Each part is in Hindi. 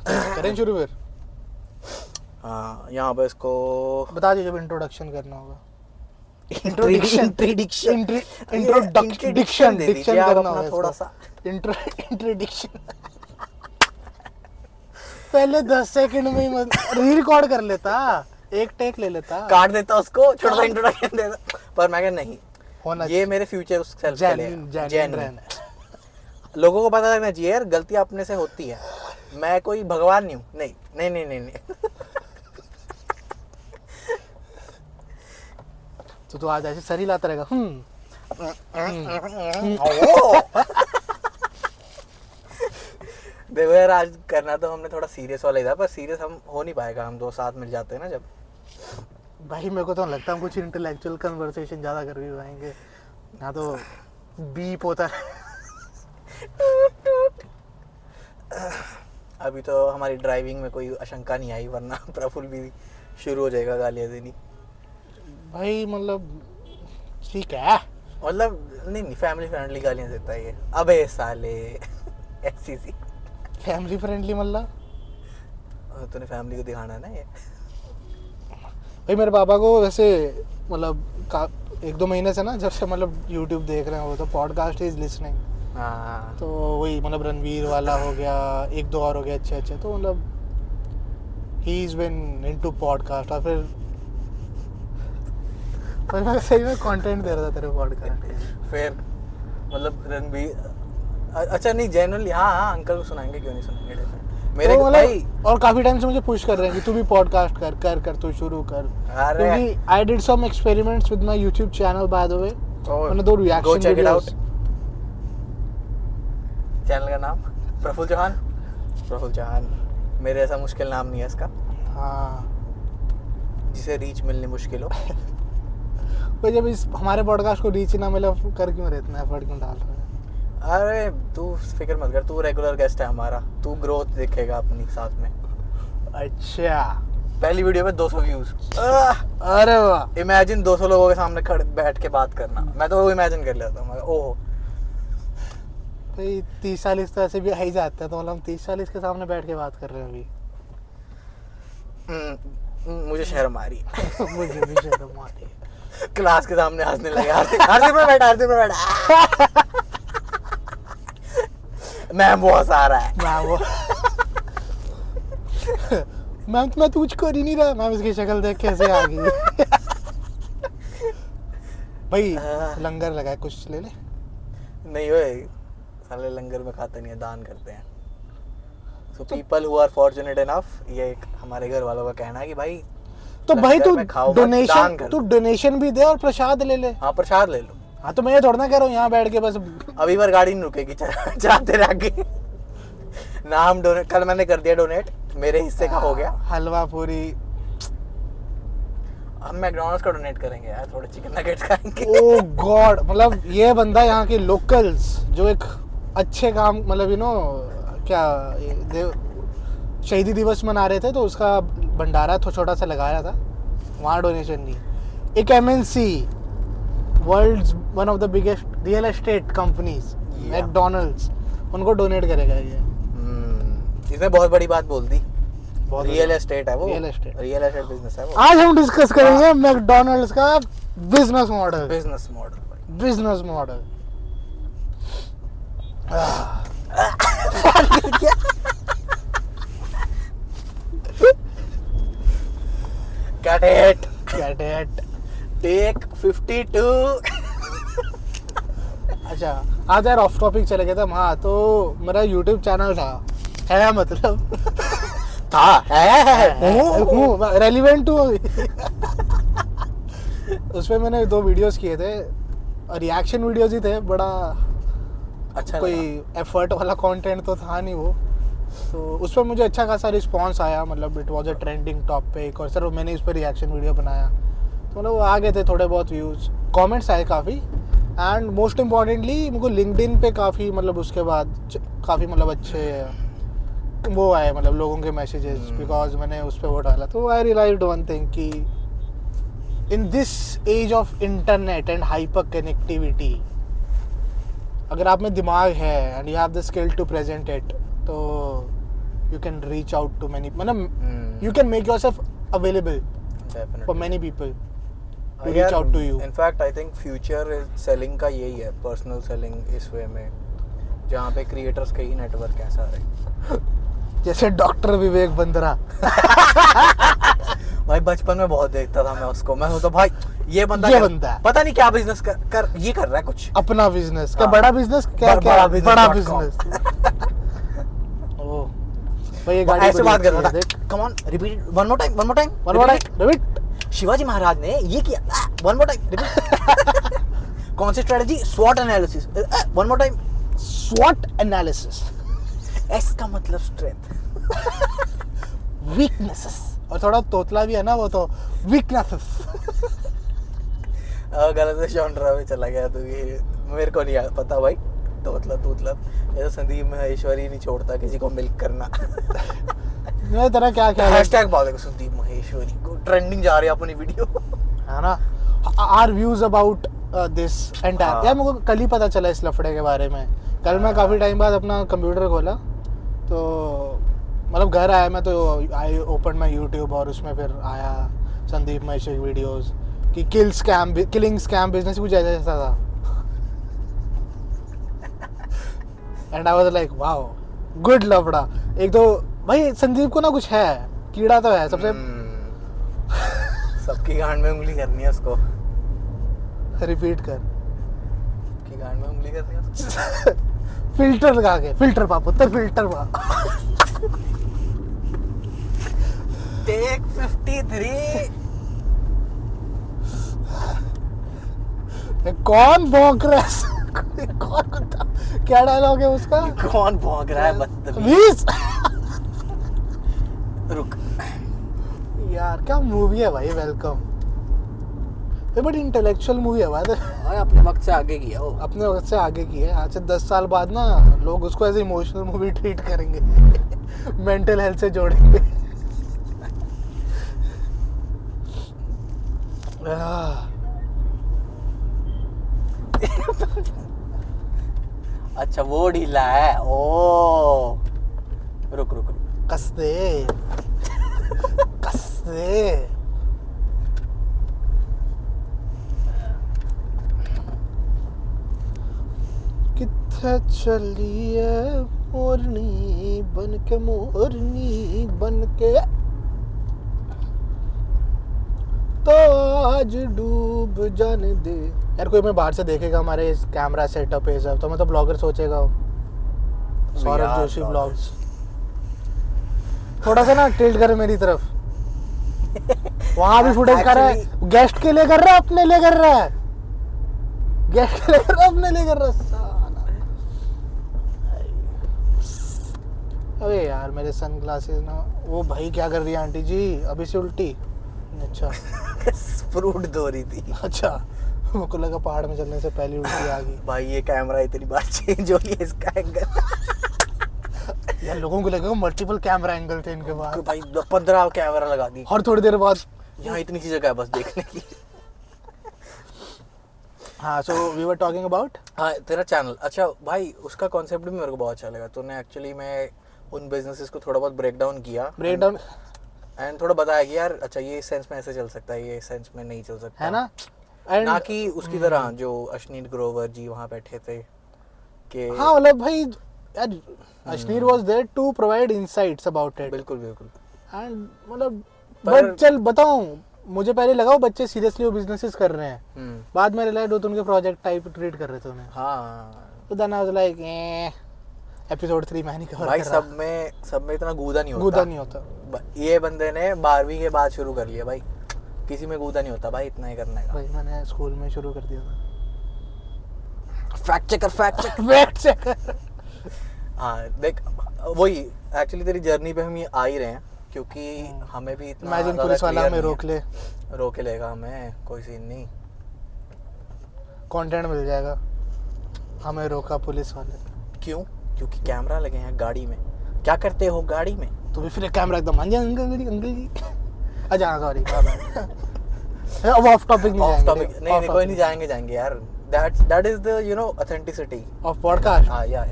करें शुरू फिर? हाँ, यहाँ पे इसको बता दीजिए जब इंट्रोडक्शन करना होगा। इंट्रोडिक्शन इंट्रोडक्शन दे डिक्शन दीजिए आप करना अपना होगा थोड़ा इसको। सा। इंट्रोडिक्शन पहले 10 सेकंड में ही री रिकॉर्ड कर लेता, एक टेक ले लेता, काट देता उसको, छोटा सा इंट्रोडक्शन देता, पर मैं कहा नहीं, होना ये मेरे फ्यूचर सेल्फ के लिए जेन्युइन रहना। लोगों को पता लगना चाहिए यार, गलती अपने से होती है, मैं कोई भगवान नहीं हूँ। नहीं नहीं नहीं नहीं, नहीं। तो तू आज ऐसे सर ही लाता रहेगा। देखो यार, आज करना तो हमने थोड़ा सीरियस वाला ही था, पर सीरियस हम हो नहीं पाएगा, हम दो साथ मिल जाते हैं ना जब। भाई मेरे को तो लगता है हम कुछ इंटेलेक्चुअल कन्वर्सेशन ज़्यादा कर भी पाएंगे, यहाँ तो बीप होता है। अभी तो हमारी ड्राइविंग में कोई आशंका नहीं आई, वरना प्रफुल्ल भी शुरू हो जाएगा गालियाँ देनी। भाई मतलब ठीक है, मतलब नहीं, फैमिली फ्रेंडली गालियाँ देता है ये, अबे साले ऐसी सी। फैमिली फ्रेंडली मतलब तूने फैमिली को दिखाना है ना ये। भाई मेरे पापा को वैसे मतलब 1-2 महीने से ना, जब से मतलब यूट्यूब देख रहे हैं वो, तो पॉडकास्ट इज लिसनिंग। हाँ, तो वही मतलब रणवीर वाला हो गया, 1-2 और हो गया अच्छे अच्छे, तो मतलब he is been into podcast. और फिर मैं सही में कंटेंट दे रहा था तेरे पॉडकास्ट। फिर मतलब रणबीर, अच्छा नहीं जेन्युइनली, हाँ अंकल को सुनाएंगे, क्यों नहीं सुनाएंगे। मेरे तो भाई और काफी टाइम से मुझे पुश कर रहे हैं कि तू भी पॉडकास्ट कर तू शुरू कर। अरे क्योंकि I did some experiments with my YouTube channel by the way. मैंने 2 go reaction check it out. Videos. Channel का नाम प्रफुल्ल चौहान। प्रफुल्ल चौहान, मेरे ऐसा मुश्किल नाम नहीं है इसका, हाँ जिसे रीच मिलनी मुश्किल हो। तो जब इस हमारे पॉडकास्ट को रीच ना मिले, कर क्यों रहे, इतना एफर्ट क्यों डाल रहे हैं? अरे तू फिक्र मत कर, तू रेगुलर गेस्ट है हमारा, तू ग्रोथ देखेगा अपनी साथ में। अच्छा, पहली वीडियो पे 200 व्यूज। अरे वाह। इमेजिन 200 लोगों के सामने खड़े बैठ के बात करना, मैं तो वो इमेजिन कर लेता हूँ। ओहो भाई 30-40 तो ऐसे भी आ ही जाता है, तो मतलब 30-40 के सामने बैठ के बात कर रहे हैं अभी। मुझे शर्म आ रही है। मुझे भी शर्म आ रही है। क्लास के सामने हंसने लगे, हंसी पे बैठा। मैम बहुत आ रहा है। मैम मैं तो कुछ कर ही नहीं रहा, मैम इसकी शक्ल देख कैसे आ गई। भाई लंगर लगा है, कुछ ले ले। नहीं ओए, साले लंगर में खाते नहीं है, दान करते हैं। So people who are fortunate enough, ये एक हमारे घर वालों का कहना है कि भाई तो भाई तू दान कर। डोनेशन भी दे और प्रसाद ले ले। हाँ, प्रसाद ले लो। हाँ तो मैं ये थोड़ा ना कह रहा हूँ यहाँ बैठ के बस। अभी बार गाड़ी नहीं रुकेगी, जाते रह गए। नाम डोनेट, कल मैंने कर दिया डोनेट, मेरे हिस्से का हो गया। हलवा पूरी। हम मैकडॉनल्ड्स का डोनेट करेंगे यार, थोड़े चिकन नगेट्स खाएंगे। ओह गॉड, मतलब ये बंदा यहाँ के लोकल्स जो एक अच्छे काम, मतलब यू नो क्या, शहीदी दिवस मना रहे थे तो उसका भंडारा तो छोटा सा लगाया था, वहाँ डोनेशन नहीं। एक MNC, world's one of the biggest real estate companies, McDonald's, उनको डोनेट करेगा ये। इसने बहुत बड़ी बात बोल दी। बहुत रियल एस्टेट है वो, रियल एस्टेट बिजनेस है वो। आज हम डिस्कस करेंगे मैकडॉनल्ड्स का business model. Business model Get it. Take 52. अच्छा आज यार ऑफ टॉपिक चले गए थे। हाँ तो मेरा यूट्यूब चैनल था, है मतलब रेलिवेंट टू। उस पर मैंने 2 वीडियोस किए थे, रिएक्शन वीडियोस ही थे, बड़ा अच्छा कोई एफर्ट वाला कंटेंट तो था नहीं वो। तो उस पर मुझे अच्छा खासा रिस्पांस आया, मतलब it was a trending topic, और सर मैंने इस पर रिएक्शन वीडियो बनाया तो मतलब वो आ गए थे थोड़े बहुत व्यूज़, कमेंट्स आए काफ़ी, एंड मोस्ट इम्पॉर्टेंटली मुझको लिंक्डइन पे काफ़ी मतलब उसके बाद काफ़ी मतलब अच्छे वो आए, मतलब लोगों के मैसेजेस, बिकॉज मैंने उस पर वो डाला। तो आई रियलाइज्ड वन थिंग कि in this age of internet and hyper connectivity, अगर आप में दिमाग है and you have the skill to present it, तो you can reach out to many, मतलब you can make yourself available Definitely. for many people to reach out to you. In fact, I think future selling का यही है, personal selling इस way में, जहाँ पे creators का ही network है सारे. जैसे डॉक्टर विवेक बंद्रा. भाई बचपन में बहुत देखता था मैं उसको. मैं तो भाई ये बंदा है. पता नहीं क्या बिजनेस कर ये कर रहा है कुछ. अपना बिजनेस क्या बड़ा बिजनेस क्या बड़ा बिजनेस. ओह भाई ये गाड़ी ऐसे बात कर रहा था. Come on, repeat it. One more time. Repeat. Shivaji Maharaj ने ये किया. One more time. Repeat. कौन सी strategy? SWOT analysis. One more time. SWOT analysis. S का मतलब स्ट्रेंथ. वीकनेसेस. और थोड़ा तोतला भी है ना वो तो. वीकनेसेस. गलत से जॉनरा में चला गया तो ये मेरे को नहीं पता भाई. तोतला ये संदीप महेश्वरी नहीं छोड़ता किसी को मिल्क करना. मैं तेरा क्या ख्याल है? हैशटैग बहुत है संदीप महेश्वरी को ट्रेंडिंग जा रही है अपनी वीडियो. है ना. Are views about this entire. यार मेरे को कल ही पता चला इस लफड़े के बारे में. कल मैं काफ़ी टाइम बाद अपना कंप्यूटर खोला तो मतलब घर आया मैं तो आई ओपन माई यूट्यूब और उसमें फिर आया संदीप महेश्वरी वीडियोस कि किलिंग स्कैम बिजनेस कुछ ऐसा था. And I was like wow good लफड़ा. एक तो भाई संदीप को ना कुछ है कीड़ा तो है सबसे. सबकी गांड में उंगली करनी है उसको. रिपीट कर. सबकी गांड में उंगली करनी है उसको. फिल्टर लगा के. फिल्टर पा पुत्र फिल्टर पा. टेक 53. कौन भौंक रहा है? कौन कुत्ता? क्या डायलॉग है उसका? कौन भौंक रहा है बदतमीज? रुक यार क्या मूवी है भाई. वेलकम. ये बड़ी इंटेलेक्चुअल मूवी है भाई. और अपने वक्त से आगे की है वो. अपने वक्त से आगे की है. आज से 10 साल बाद ना लोग उसको एज इमोशनल मूवी ट्रीट करेंगे. मेंटल हेल्थ से जोड़ेंगे. अच्छा वो ढीला है. ओ रुक कस दे. किथे चली है मोरनी बन के तो आज डूब जाने दे. यार कोई मैं बाहर से देखेगा हमारे इस कैमरा सेटअप है सब तो मैं तो ब्लॉगर सोचेगा. सौरभ जोशी ब्लॉग्स. थोड़ा सा ना टिल्ट करे मेरी तरफ. वहां भी फुटेज कर रहा है. गेस्ट के लिए कर रहा है अपने लिए कर रहा है. गेस्ट के लिए कर रहा है अपने लिए कर रहा है. अबे यार मेरे सनग्लासेस ना. वो भाई क्या कर रही है आंटी जी अभी से उल्टी. अच्छा फ्रूट धो रही थी. अच्छा मुझको लगा पहाड़ में चलने से पहले उल्टी आ गई. भाई ये कैमरा इतनी बार चेंज हो गया इसका एंगल. यार लोगों को लगा मल्टीपल कैमरा एंगल थे इनके पास. भाई 15 कैमरा लगा दी. और थोड़ी देर बाद यहाँ इतनी सी जगह है बस देखने की. हाँ so we were talking about. हाँ तेरा चैनल. अच्छा भाई उसका कॉन्सेप्ट भी मेरे को बहुत अच्छा लगा. तूने एक्चुअली मैं उन बिजनेसेस को थोड़ा बहुत ब्रेक डाउन एंड थोड़ा बताया कि यार अच्छा ये सेंस में ऐसे चल सकता है ये सेंस में नहीं चल सकता है ना. ना कि उसकी तरह जो अश्नीर ग्रोवर जी वहाँ बैठे थे कि हाँ मतलब भाई यार Ashneer was there to provide insights about it. बिल्कुल एंड मतलब बट चल बताऊं मुझे पहले लगा वो बच्चे सीरियसली वो बिजनेसेस कर रहे हैं. बाद में रियलाइज हो तो उनके प्रोजेक्ट टाइप ट्रीट कर रहे थे उन्हें. हाँ तो then I was like episode 3 मैं नहीं कवर भाई कर रहा. सब में इतना गूदा नहीं होता. ये बंदे ने 12वीं के बाद शुरू कर लिया भाई. किसी में गूदा नहीं होता भाई इतना ही करने का. भाई मैंने स्कूल में शुरू कर दिया था. Fact checker. हाँ देख वही एक्चुअली तेरी जर्नी पे हम ये आ ही रहे हैं क्योंकि हमें भी इतना इमेजिन पुलिस वाला हमें रोक लेगा हमें. कोई सीन नहीं. कंटेंट मिल जाएगा. हमें रोका पुलिस वाले. क्यों? क्योंकि कैमरा लगे हैं गाड़ी में. क्या करते हो गाड़ी में? तो भी फिर कैमरा एकदम अंकल जी. अच्छा हाँ सॉरी. अब ऑफ टॉपिक नहीं कोई नहीं जाएंगे यार. That is the you know authenticity of podcast. हाँ या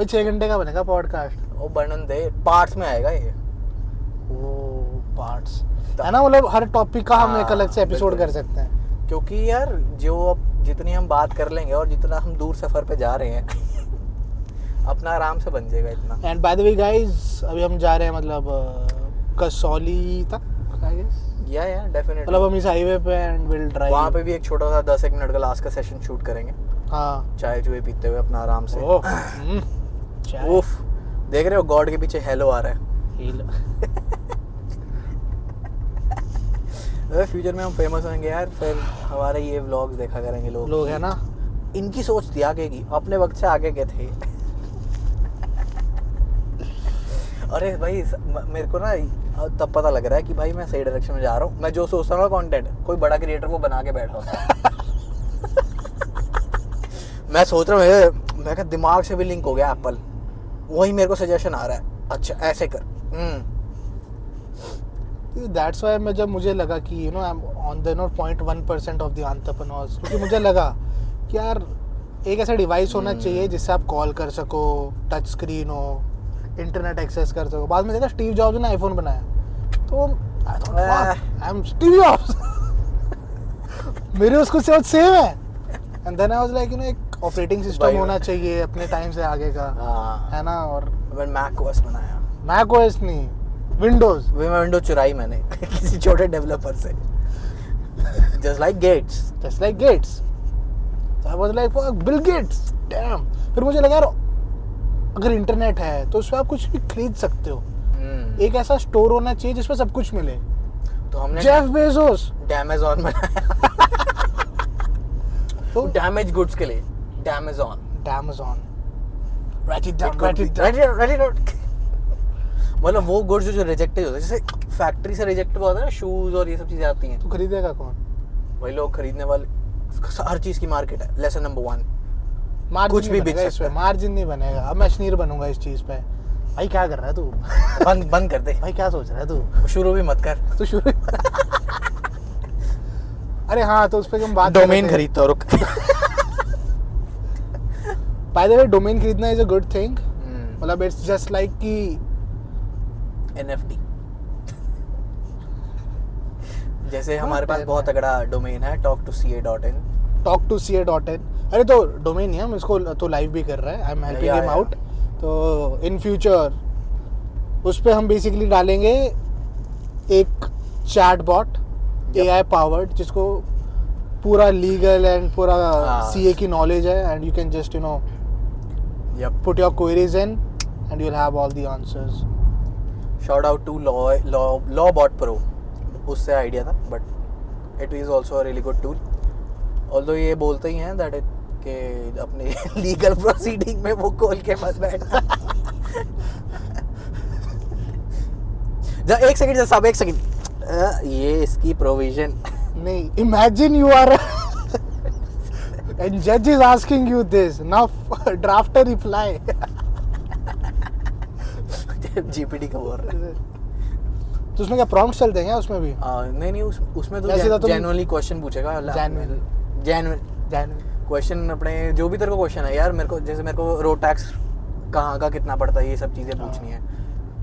भाई 6 घंटे का बनेगा पॉडकास्ट। वो बनन दे, पार्ट्स में आएगा ये। ओ पार्ट्स है ना, मतलब हर टॉपिक का हम एक अलग से एपिसोड बिल्कुल। कर सकते हैं। क्योंकि यार जो अब जितनी हम बात कर लेंगे और जितना हम दूर सफर पे जा रहे हैं अपना आराम से बन जाएगा इतना। And bye the way guys, अभी हम जा रहे हैं मतलब कसौली तक आई गेस, या डेफिनेटली। मतलब हम इस हाईवे पे एंड विल ड्राइव। वहाँ पे भी एक छोटा सा 10 मिनट का लास्ट का सेशन शूट करेंगे, हाँ चाय चुए पीते हुए अपना आराम से। ओह चाय। उफ, देख रहे हो गॉड के पीछे हेलो आ रहा है। फ्यूचर में हम फेमस होंगे यार, फिर हमारे ये व्लॉग्स देखा करेंगे लोग है ना। इनकी सोच थी आगे की, अपने वक्त से आगे के थे। अरे भाई मेरे को ना तब पता लग रहा है कि भाई मैं सही डायरेक्शन में जा रहा हूँ। मैं जो सोचता हूँ कंटेंट कोई बड़ा क्रिएटर वो बना के बैठा होता है। मैं सोच रहा हूँ मैं दिमाग से भी लिंक हो गया एप्पल, वही मेरे को सजेशन आ रहा है, अच्छा ऐसे कर। दैट्स व्हाई मैं जब मुझे लगा कि you know I am on the 0.1% of the entrepreneurs, क्योंकि मुझे लगा कि यार एक ऐसा डिवाइस होना चाहिए जिससे आप कॉल कर सको, टच स्क्रीन हो, इंटरनेट एक्सेस कर सको। बाद में देखा स्टीव जॉब्स ने आईफोन बनाया, तो आई एम स्टीव जॉब्स। मेरे उसको सेम है। And then I was like you know एक ऑपरेटिंग सिस्टम होना चाहिए अपने टाइम से आगे का, है ना। और मैंने मैक ओएस बनाया, मैक ओएस नहीं, विंडोज। मैं विंडोज चुराई मैंने किसी छोटे डेवलपर से। Just like Gates. I was like Bill Gates, damn. फिर मुझे लगा यार अगर इंटरनेट है तो उसमें आप कुछ भी खरीद सकते हो। एक ऐसा स्टोर होना चाहिए जिसमें सब कुछ मिले। तो हमने जेफ बेजोस डैमेजॉन बनाया। तो डैमेज गुड्स के लिए डैमेजॉन। Right it down. मतलब वो गुड्स जो रिजेक्टेड होते हैं, जैसे फैक्ट्री से रिजेक्ट हुआ था ना, शूज और ये सब चीजें आती हैं, तो खरीदेगा कौन? वही लोग खरीदने वाले। हर चीज की मार्केट है। लेसन नंबर 1, मार्जिन कुछ भी बिक इसमें, सकता है। मार्जिन नहीं बनेगा। अब मैं शनीर बनूंगा इस चीज पे। भाई क्या कर रहा है तू? बंद कर दे भाई क्या सोच रहा है तू? शुरू भी मत कर। तू शुरू। अरे हाँ, तो उस पे हम बात डोमेन खरीदता रुक। बाय द वे डोमेन खरीदना इज अ गुड थिंग। मतलब इट्स जस्ट लाइक कि NFT। जैसे हमारे पास बहुत तगड़ा डोमेन है talk2ca.in। अरे तो डोमेन नहीं, हम इसको तो लाइव भी कर रहे हैं। I am helping him out. तो इन फ्यूचर उस पे हम बेसिकली डालेंगे एक चैट बॉट, AI पावर्ड, जिसको पूरा लीगल एंड पूरा CA की नॉलेज है। And you can just you know put your queries in and you will have all the answers. Shout out to Lawbot Pro, उससे आइडिया था, but it is also a really good tool. Although ये बोलते ही हैं दैट के अपने लीगल प्रोसीडिंग में वो खोल के मत बैठना। एक सेकंड ये इसकी प्रोविजन नहीं, इमेजिन यू आर एंड जज is asking you this, now draft a reply. GPT का बोल रहा है। तो उसमें क्या प्रॉम्प्ट्स चलते हैं क्या उसमें भी? नहीं उसमें वैसे तो तो जेन्युइनली क्वेश्चन पूछेगा। जेन्युइन क्वेश्चन, अपने जो भी तेरे को क्वेश्चन है यार, मेरे को रोड टैक्स कहाँ का कितना पड़ता है, ये सब चीज़ें पूछनी है।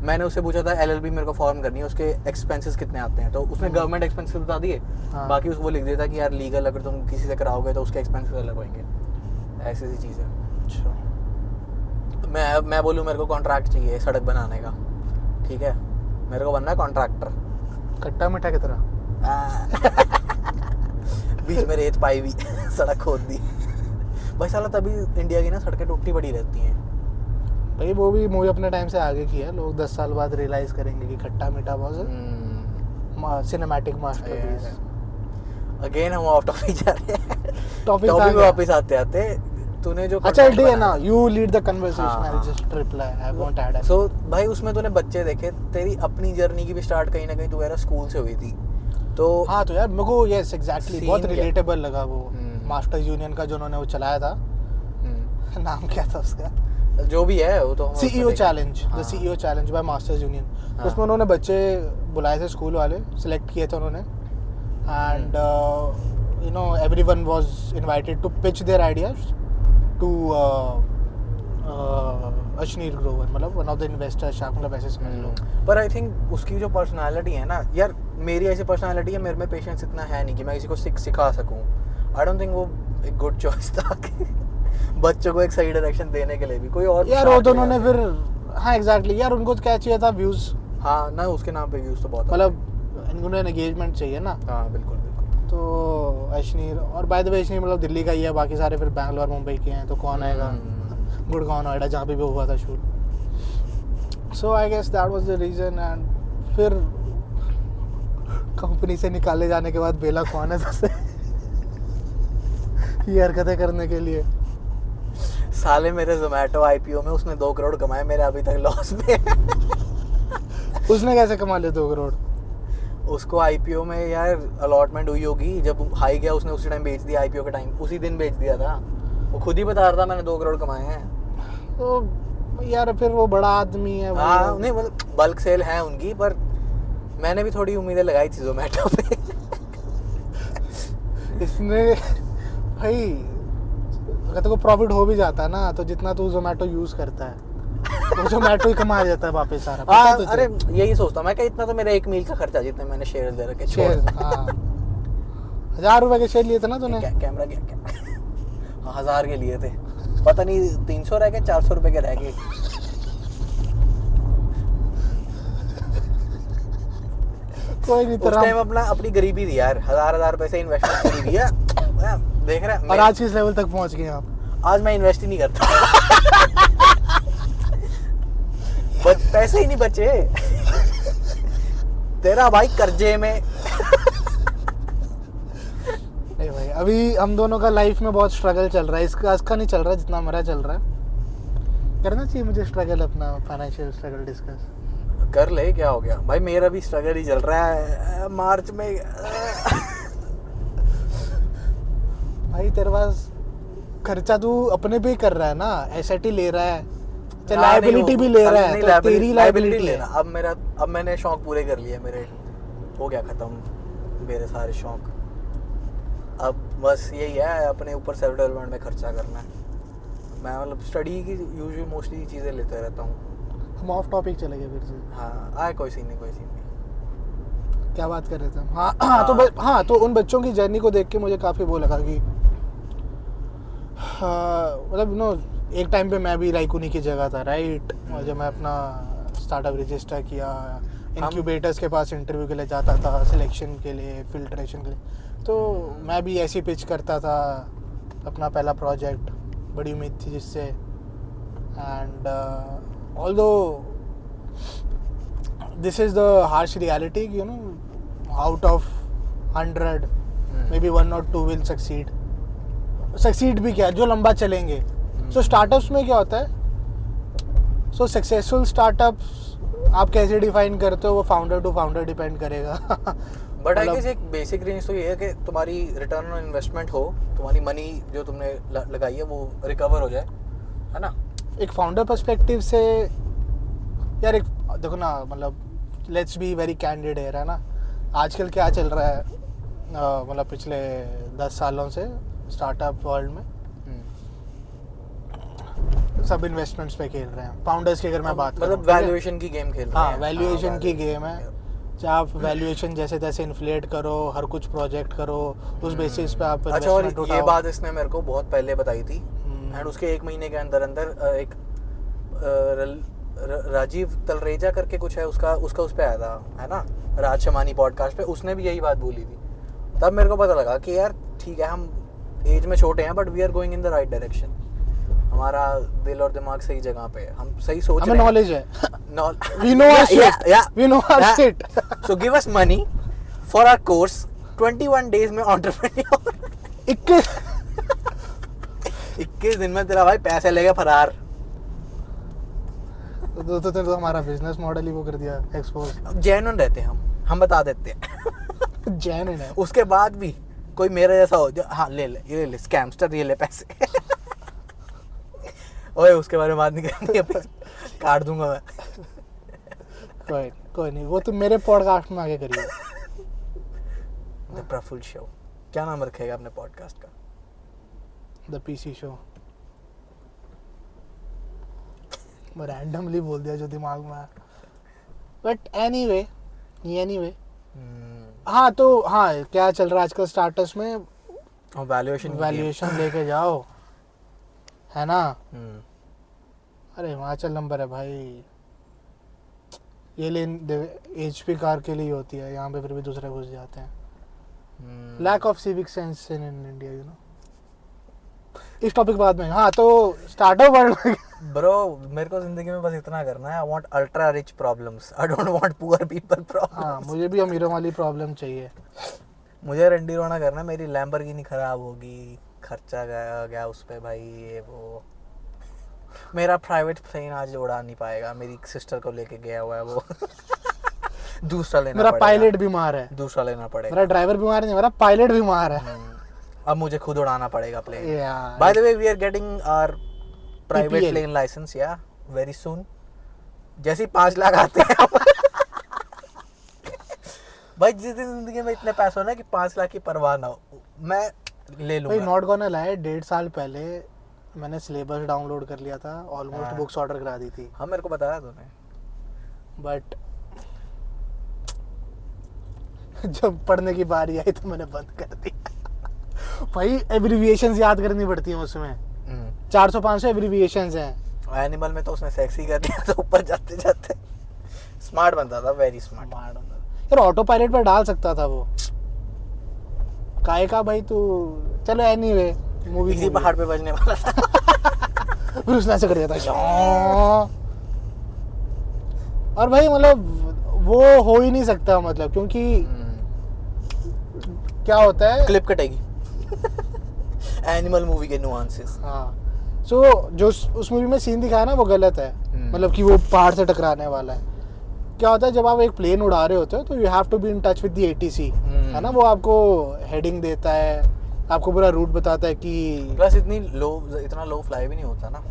मैंने उससे पूछा था LLB मेरे को फॉर्म करनी है, उसके एक्सपेंसेस कितने आते हैं, तो उसने गवर्नमेंट एक्सपेंसेस बता दिए। बाकी उसको लिख देता कि यार लीगल अगर तुम किसी से कराओगे तो उसके एक्सपेंसेस अलग होंगे। ऐसी सी चीज़ है। अच्छा, मैं बोलूँ मेरे को कॉन्ट्रैक्ट चाहिए सड़क बनाने का, ठीक है, मेरे को बनना है कॉन्ट्रैक्टर। खट्टा मीठा की तरह। बीच में रेत पाई हुई, सड़क खोद दी। भाई साला तभी इंडिया की ना सड़कें टूटी पड़ी रहती हैं। भाई वो भी मूवी अपने टाइम से आगे की है। लोग 10 साल बाद रियलाइज करेंगे कि खट्टा मीठा बहुत सिनेमैटिक मास्टरपीस। अगेन हम आउट ऑफ ही जा रहे हैं। टॉपिक पे वापस आते तूने जो अच्छा ठीक है ना, you lead the conversation, I just reply, I won't add. So भाई उसमें तूने बच्चे देखे, तेरी अपनी जर्नी की भी स्टार्ट कहीं ना कहीं तू स्कूल से हुई थी। तो हाँ, तो यार मेरे को यस एग्जैक्टली बहुत रिलेटेबल लगा वो मास्टर्स यूनियन का जो उन्होंने वो चलाया था। नाम क्या था उसका? जो भी है वो तो CEO challenge, the CEO challenge by masters union. उसमें उन्होंने बच्चे बुलाए थे, स्कूल वाले सिलेक्ट किए थे उन्होंने, and you know everyone was invited to pitch their ideas to Ashneer Grover, मतलब one of the investor shark, मतलब ऐसे समझ लो। पर आई थिंक उसकी जो पर्सनालिटी है ना यार, मेरी ऐसी पर्सनालिटी है, मेरे में पेशेंस इतना है नहीं कि मैं किसी को सिखा सकूं। आई डोंट थिंक वो एक गुड चॉइस था कि बच्चों को एक सही डायरेक्शन देने के लिए भी कोई और यार वो तो उन्होंने फिर, हाँ एग्जैक्टली यार, उनको क्या चाहिए था, व्यूज। हाँ ना, उसके नाम पे व्यूज तो बहुत मतलब उन्हें एंगेजमेंट चाहिए ना। हाँ बिल्कुल बिल्कुल। तो अशनीर, और बाय द वे अशनीर मतलब दिल्ली का ही है, बाकी सारे फिर बैंगलोर मुंबई के हैं, तो कौन आएगा गुड़गांव नोएडा जहाँ पे भी हुआ था shoot. So I guess that was the reason. And फिर कंपनी से निकाले जाने के बाद बेला कौन है सबसे ये हरकतें करने के लिए। साले मेरे जोमेटो आईपीओ में उसने 2 करोड़ कमाए, मेरे अभी तक लॉस में है। उसने कैसे कमा लिए 2 करोड़? उसको आईपीओ में यार अलॉटमेंट हुई होगी, जब हाई गया उसने उसी टाइम बेच दिया, आईपीओ के टाइम उसी दिन बेच दिया था। वो खुद ही बता रहा था मैंने 2 करोड़ कमाए हैं। तो यार फिर वो बड़ा आदमी है। हाँ नहीं, मतलब बल्क सेल है उनकी, पर मैंने भी थोड़ी उम्मीदें लगाई थी जोमेटो पे। इसने भाई, अगर तेरे को प्रॉफिट हो भी जाता है ना, तो जितना तू जोमेटो यूज करता है तो जोमेटो ही कमा जाता है वापस सारा। पता तुझे? अरे यही सोचता हूँ मैं कि इतना तो मेरा 1 मील का खर्चा, जितने मैंने शेयर दे रखे। शेयर, हाँ 1000 रुपए के शेयर लिए थे ना तूने? कैमरा क्या 1000 के लिए थे, पता नहीं 300 रह गए, 400 रुपए के रह गए। कोई नहीं, उस टाइम अपना अपनी गरीबी थी यार, 1000 रुपए से इन्वेस्टमेंट करी थी यार। देख रहे हैं और आज किस लेवल तक पहुंच गए आप? आज मैं इन्वेस्ट ही नहीं करता। पैसे ही नहीं बचे। तेरा भाई कर्जे में। नहीं भाई, अभी हम दोनों का लाइफ में बहुत स्ट्रगल चल रहा है, इसका नहीं चल रहा जितना मेरा चल रहा है। करना चाहिए मुझे स्ट्रगल, अपना फाइनेंशियल स्ट्रगल डिस्कस कर ले, क्या हो गया भाई, मेरा भी स्ट्रगल ही चल रहा है मार्च में। भाई तेरे पास खर्चा तू अपने पे ही कर रहा है ना, एसेट ही ले रहा है, लायबिलिटी भी ले रहा है, तो तेरी लायबिलिटी है। अब मैंने शौक पूरे कर लिए मेरे, हो गया खत्म मेरे सारे शौक। अब बस यही है, अपने ऊपर सेल्फ डेवलपमेंट में खर्चा करना है। मैं मतलब स्टडी की यूजुअली मोस्टली चीज़ें लेते रहता हूँ। हम ऑफ टॉपिक चले गए फिर से। हाँ कोई सीन नहीं। क्या बात कर रहे थे हम? हाँ तो उन बच्चों की जर्नी को देख के मुझे काफ़ी वो लगा कि मतलब नो, एक टाइम पे मैं भी लाइक उन्हीं की जगह था, राइट। और जब मैं अपना स्टार्टअप रजिस्टर किया, इनक्यूबेटर्स के पास इंटरव्यू के लिए जाता था, सिलेक्शन के लिए, फिल्ट्रेशन के लिए, तो मैं भी ऐसी पिच करता था अपना पहला प्रोजेक्ट, बड़ी उम्मीद थी जिससे। And although this is the harsh reality, you know, out of 100 may be 1 or 2 will succeed भी क्या, जो लंबा चलेंगे। सो स्टार्टअप्स में क्या होता है, सो सक्सेसफुल स्टार्टअप्स आप कैसे डिफाइन करते हो, वो फाउंडर टू फाउंडर डिपेंड करेगा। बट आई गेस एक बेसिक रेंज तो ये है कि तुम्हारी रिटर्न ऑन इन्वेस्टमेंट हो, तुम्हारी मनी जो तुमने लगाई है वो रिकवर हो जाए, है ना। एक फाउंडर पर्सपेक्टिव से यार, एक देखो ना, मतलब लेट्स बी वेरी कैंडिड है ना, आजकल क्या चल रहा है, मतलब पिछले 10 सालों से स्टार्टअप वर्ल्ड में सब इन्वेस्टमेंट्स पे खेल रहे हैं। फाउंडर्स की अगर मैं बात करूं, मतलब वैल्यूएशन की गेम खेल रहे हैं। हाँ, वैल्यूएशन की गेम है, चाहे आप वैल्यूएशन जैसे तैसे इन्फ्लेट करो, हर कुछ प्रोजेक्ट करो, उस बेसिस पे आप अच्छा। और इन्वेस्टमेंट ये उठाओ। बात इसने मेरे को बहुत पहले बताई थी, एंड उसके 1 महीने के अंदर एक राजीव तलरेजा करके कुछ है, उसका उस पे आया था, है ना, राज शमानी पॉडकास्ट पे, उसने भी यही बात बोली थी। तब मेरे को पता लगा कि यार ठीक है, हम एज में छोटे हैं, but we are going in the right direction. हमारा दिल और दिमाग सही जगह पे है, हम सही सोच रहे हैं, हमें नॉलेज है, we know our shit, we know our shit. So give us money for our course, 21 days में entrepreneur। 21 दिन में तेरा भाई पैसे लेगा फरार। तो हमारा बिजनेस मॉडल ही वो कर दिया एक्सपोज। जेन्युइन रहते हैं हम बता देते हैं। जेन्युइन है। उसके बाद भी कोई मेरा जैसा हो जो हाँ ये ले स्कैमस्टर, ये ले पैसे। ओए उसके बारे में बात नहीं करनी, काट दूंगा मैं। कोई नहीं, वो तुम मेरे पॉडकास्ट में आगे करिए। द प्रफुल्ल शो, क्या नाम रखेगा अपने पॉडकास्ट का? The PC show. मैं रैंडमली बोल दिया जो दिमाग में आया, बट एनीवे हाँ तो हाँ क्या चल रहा है आजकल स्टार्टर्स में, वैल्यूएशन लेके जाओ है ना। अरे हिमाचल नंबर है भाई, ये लेन HP कार के लिए होती है, यहाँ पे फिर भी दूसरे घुस जाते हैं। Lack of civic sense in India, you know. इस टॉपिक बाद में, हाँ तो स्टार्टअप वर्ल्ड में ब्रो मेरे को जिंदगी में बस इतना करना है, I want ultra rich problems, I don't want poor people problems. हाँ मुझे भी अमीरों वाली प्रॉब्लम चाहिए। मुझे रंडी रोना करना है, मेरी लैम्बोर्गिनी खराब होगी, खर्चा गया उस पे भाई, ये वो। मेरा प्राइवेट प्लेन आज उड़ा नहीं पाएगा, मेरी सिस्टर को लेके गया हुआ है वो दूसरा लेना मेरा पड़ेगा। पायलट बीमार है, दूसरा लेना पड़ेगा। मेरा ड्राइवर बीमार नहीं, मेरा पायलट बीमार है। अब मुझे खुद उड़ाना पड़ेगा plane. Yeah. By the way we are getting our private PPL. Plane licence या वेरी सून, जैसे ही 5 लाख आते हैं भाई जिस दिन जिंदगी में इतने पैसे हो ना कि 5 लाख की परवाह ना हो, मैं ले भाई लूंगा। नॉट गोना लाए, 1.5 साल पहले मैंने सिलेबस डाउनलोड कर लिया था, ऑलमोस्ट हाँ। बुक्स ऑर्डर करा दी थी, हाँ मेरे को बताया तूने। बट जब पढ़ने की बारी आई तो मैंने बंद कर दिया। भाई एब्रिविएशंस याद करनी पड़ती हैं उसमें, 400-500 एब्रिविएशंस हैं। एनिमल में तो उसने सेक्सी कर दिया तो ऊपर जाते जाते स्मार्ट बनता था, वेरी स्मार्ट। यार ऑटो पायलट पर डाल सकता था वो, काहे का भाई तू। चलो एनीवे मूवी इसी पहाड़ पे बजने वाला था फिर उसने ऐसे कर दिया था और भाई मतलब वो हो ही नहीं सकता, मतलब क्योंकि क्या होता है, क्लिप कटेगी एनिमल मूवी के नुआंसेस। हाँ सो जो उस मूवी में सीन दिखाया ना वो गलत है, मतलब कि वो पहाड़ से टकराने वाला है। क्या होता है जब आप एक प्लेन उड़ा रहे होते हो तो you have to be in touch with the ATC, है ना, वो आपको हेडिंग देता है, आपको पूरा रूट बताता है कि प्लस इतना लो फ्लाई भी नहीं होता ना।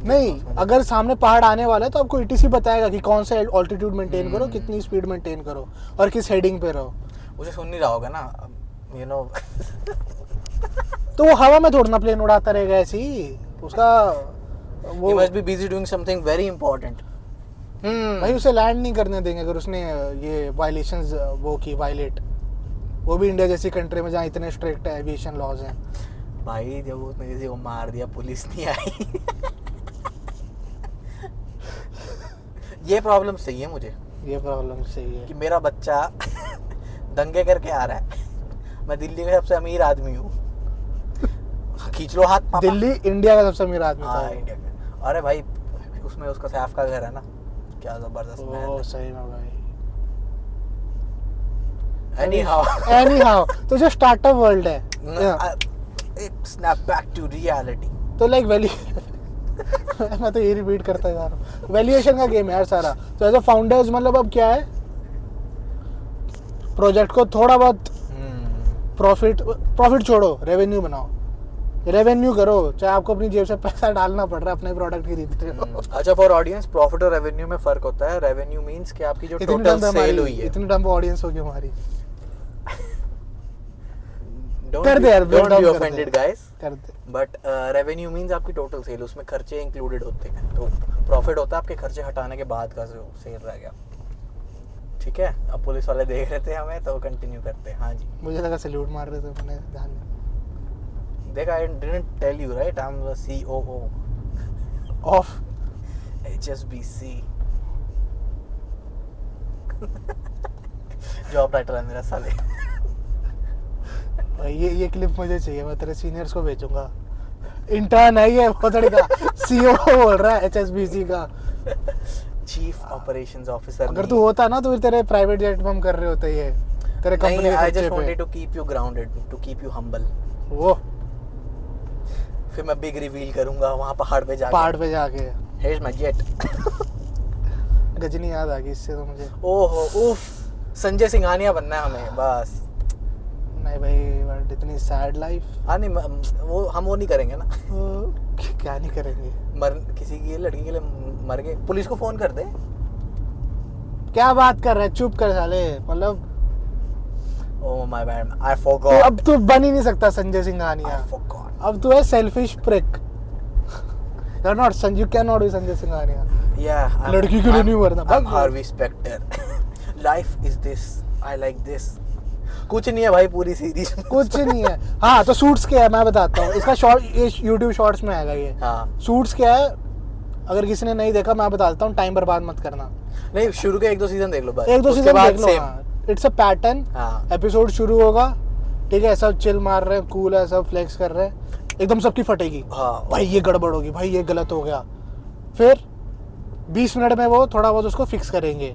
नहीं, अगर सामने पहाड़ आने वाला है तो आपको ATC बताएगा कि कौन सा ऑल्टीट्यूड मेंटेन करो, कितनी स्पीड मेंटेन करो और किस हेडिंग पे रहो। उसे सुन नहीं रहा होगा ना, यू नो तो वो हवा में थोड़ा ना प्लेन उड़ाता रहेगा ऐसे ही, उसका वो he must be busy doing something very important। भाई उसे लैंड नहीं करने देंगे अगर उसने ये वायलेशंस वो की वायलेट, वो भी इंडिया जैसी कंट्री में जहाँ इतने स्ट्रिक्ट एविएशन लॉज हैं। भाई जब उसने किसी को मार दिया पुलिस नहीं आई ये प्रॉब्लम सही है मुझे, ये प्रॉब्लम सही है कि मेरा बच्चा दंगे करके आ रहा है, मैं दिल्ली का सबसे अमीर आदमी हूँ, खींच लो हाथ पापा। दिल्ली इंडिया का सबसे अमीर आदमी हाँ था इंडिया का। अरे भाई उसमें उसका सैफ का घर है ना, क्या जबरदस्त महल वो है। सही में भाई। Anyhow, तो जो स्टार्टअप वर्ल्ड है snap back to reality। तो लाइक मैं तो ये रिपीट करता जा रहा हूँ, वैल्यूएशन का गेम है यार सारा। तो एज अ फाउंडर्स मतलब अब क्या है, प्रोजेक्ट को थोड़ा बहुत प्रॉफिट छोड़ो, रेवेन्यू बनाओ, रेवेन्यू करो, चाहे आपको अपनी जेब से पैसा डालना पड़ रहा है, अपने प्रोडक्ट खरीद रहे हो। अच्छा फॉर ऑडियंस, प्रॉफिट और रेवेन्यू में फर्क होता है। रेवेन्यू मींस कि आपकी जो टोटल सेल हुई है। इतनी टर्म ऑडियंस होगी हमारी। कर दे यार, डोंट बी ऑफेंडेड गाइस, कर दे। बट रेवेन्यू मींस आपकी टोटल सेल, उसमें खर्चे इंक्लूडेड होते हैं। तो प्रॉफिट होता है आपके खर्चे हटाने के बाद का जो सेल रह गया। ठीक है, अब पुलिस वाले देख रहे थे हमें तो कंटिन्यू करते हैं। हाँ जी, मुझे लगा सैल्यूट मार रहे थे, मैंने ध्यान नहीं। देख I didn't tell you right, I am the COO of HSBC job title है मेरा साले। ये क्लिप मुझे चाहिए, मैं तेरे सीनियर्स को भेजूंगा। इंटर्न है ये बहुत का CEO बोल रहा है HSBC का, चीफ ऑपरेशंस ऑफिसर। अगर तू होता ना तो फिर तेरे प्राइवेट जेट में हम कर रहे होते ये तेरे कंपनी के आई खर्चे जस्ट पे। Wanted to keep you grounded, to keep you humble. वो फिर मैं बिग रिवील करूंगा वहां पहाड़ पे जाके, पहाड़ पे जाके here is my jet. Ghajini याद आ गई इससे तो मुझे। ओहो उफ, संजय सिंघानिया बनना है हमें बस। नहीं भाई, बट इतनी सैड लाइफ। हाँ नहीं वो हम वो नहीं करेंगे ना। क्या नहीं करेंगे, किसी की लड़की के लिए मर गए, पुलिस को फोन कर दे। क्या बात कर रहा है, चुप कर साले। मतलब oh my bad, I forgot. अब तू बन ही नहीं सकता संजय सिंघानिया, आई फॉरगॉट। अब तू है selfish prick. You can not be Sanjay Singhania. Yeah, लड़की के लिए नहीं मरना। I'm Harvey Specter. Life is this. I like this. कुछ नहीं है भाई पूरी सीरीज में। कुछ नहीं है। हाँ तो सूट्स क्या है मैं बताता हूँ, इसका शॉर्ट ये यूट्यूब शॉर्ट्स में आएगा ये। हाँ सूट्स क्या है, अगर किसी ने नहीं देखा मैं बता देता हूँ, टाइम बर्बाद मत करना। नहीं, शुरू के 1-2 सीजन देख लो बस, एक दो उसके सीजन बाद देख लो। same। हाँ, इट्स अ पैटर्न। हाँ। एपिसोड शुरू होगा, ठीक है, सब चिल मार रहे हैं, कूल है, सब फ्लेक्स कर रहे हैं, एकदम सबकी फटेगी। हाँ। भाई ये गड़बड़ होगी, भाई ये गलत हो गया, फिर 20 मिनट में वो थोड़ा बहुत उसको फिक्स करेंगे।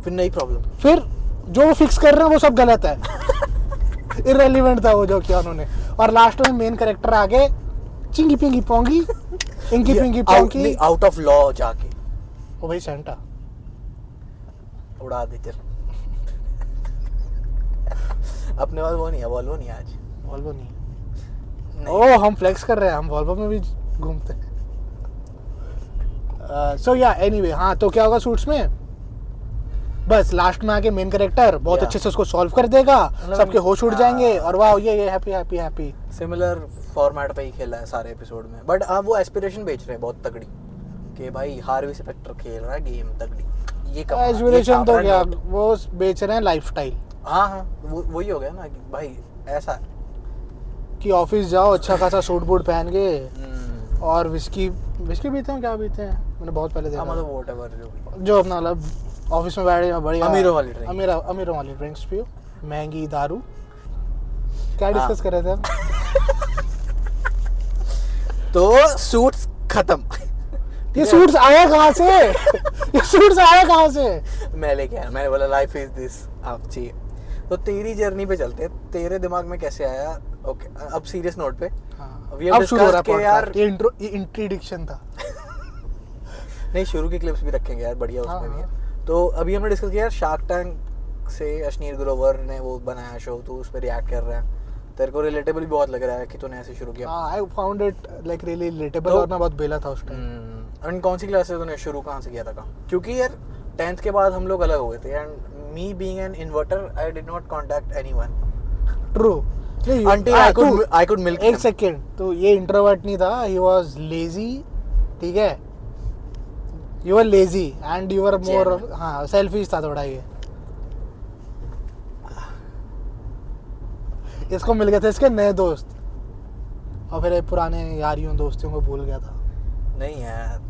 फिर नई प्रॉब्लम। फिर जो वो फिक्स कर रहे हैं वो सब गलत है। इररिलेवेंट था वो जो किया उन्होंने, और लास्ट में मेन कैरेक्टर आगे चिंगी पिंगी pungi, inky पिंगी pungi, out of law जाके ओ भाई सेंटा उड़ा देते। अपने पास वो नहीं है, वॉल्वो नहीं है आज। वॉल्वो नहीं। नहीं। ओ हम फ्लेक्स कर रहे हैं, हम वॉल्वो में भी घूमते हैं। सो या एनीवे, हाँ तो क्या होगा सूट्स में, बस लास्ट में आके मेन कैरेक्टर बहुत Yeah. अच्छे से उसको सॉल्व कर देगा, मतलब- सबके होश उड़ हाँ। जाएंगे और वाह ये happy happy happy. Similar format पे ही खेला है सारे एपिसोड में, बट अब वो एस्पिरेशन बेच रहे हैं बहुत तगड़ी कि भाई हार्वी स्पेक्टर खेल रहा है गेम तगड़ी। ये कमाल, ये एस्पिरेशन छाप तो रहा है क्या, नोट। वो बेच रहे हैं लाइफस्टाइल, हाँ हाँ, वही हो गया ना कि भाई ऐसा। कि ऑफिस जाओ अच्छा खासा सूट बूट पहन के हम्म, और विस्की पीते हैं, क्या पीते हैं, मैंने बहुत पहले देखा। हाँ मतलब व्हाटएवर जो भी। जो अपना मतलब ऑफिस में बैठे बढ़िया अमीरों वाली drink। अमीरों वाली ड्रिंक्स पियो, महंगी दारू। क्या हाँ। डिस्कस कर रहे थे हम? तो सूट्स खत्म। ये सूट्स आया कहाँ से? ये सूट्स आया कहाँ से? मैं लेके आया, मैंने बोला लाइफ इज दिस, आप चाहिए। तो तेरी जर्नी पे चलते हैं, तेरे दिमाग में कैसे आया? ओके, अब सीरियस नोट पे हाँ, We have अब शुरू हो रहा है discussed कि यार- podcast। ये इंट्रो, ये इंट्रोडक्शन था। नहीं, शुरू की क्लिप्स भी रखेंगे यार, बढ़िया हाँ, उसमें भी है। हाँ। तो अभी हमने डिस्कस किया यार, शार्क टैंक से अश्नीर ग्रोवर ने वो बनाया शो, तो उस पर रिएक्ट कर रहा है, तेरे को रिलेटेबल भी बहुत लग रहा है कि तूने ऐसे शुरू किया। I found it like really relatable, तो- और मैं बहुत बेला था उस टाइम। एंड कौन सी क्लास से तूने शुरू कहाँ से किया था कहाँ? क्योंकि यार 10th के बाद हम लोग अलग हो गए थे, and me being an inverter I did not contact anyone true. until I could milk एक him. सेकेंड, तो ये इंट्रोवर्ट नहीं था, ही वाज लेजी, ठीक है, you are lazy and you are more, Genuine. हाँ सेल्फिश था थोड़ा ये। इसको मिल गए थे इसके नए दोस्त, और फिर ये पुराने यारियों दोस्तियों को भूल गया था। नहीं यार,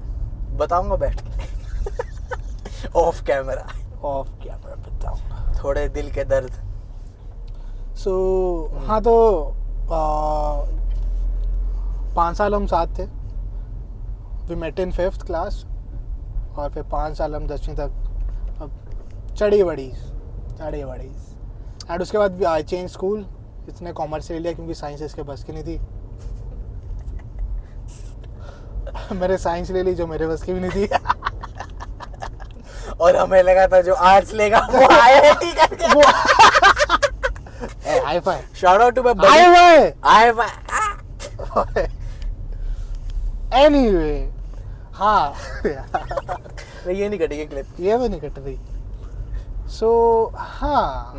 बताऊंगा बैठ के ऑफ कैमरा, ऑफ कैमरा बताऊंगा। थोड़े दिल के दर्द। सो हाँ तो 5 साल हम साथ थे, we met in 5th class, और फिर 5 साल हम 10वीं तक अब चढ़ी बड़ी। एंड उसके बाद आई चेंज स्कूल, इसने कॉमर्स ले लिया क्योंकि साइंस इसके बस की नहीं थी। मैंने साइंस ले ली जो मेरे बस की भी नहीं थी। और हमें लगा था जो आर्ट्स लेगा वो आईआईटी करके। High five, shout out to my high I five. Anyway, हाँ ये नहीं कटेगी क्लिप। ये भी नहीं कट रही। सो हाँ,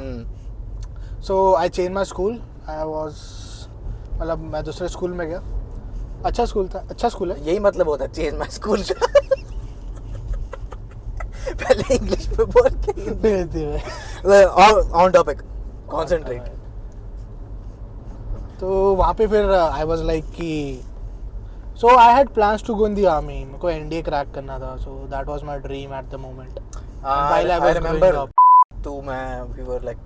so I change my school, I was, मतलब मैं दूसरे स्कूल में गया, अच्छा स्कूल था, अच्छा स्कूल है। यही मतलब होता है चेंज माय स्कूल। पहले इंग्लिश में बोल के ऑन टॉपिक कंसंट्रेट। तो वहाँ पे फिर आई वॉज लाइक कि, so I had plans to go in the army, मेरे को एनडीए क्रैक करना था, so that was my dream at the moment. I remember तू मैं वी वर लाइक,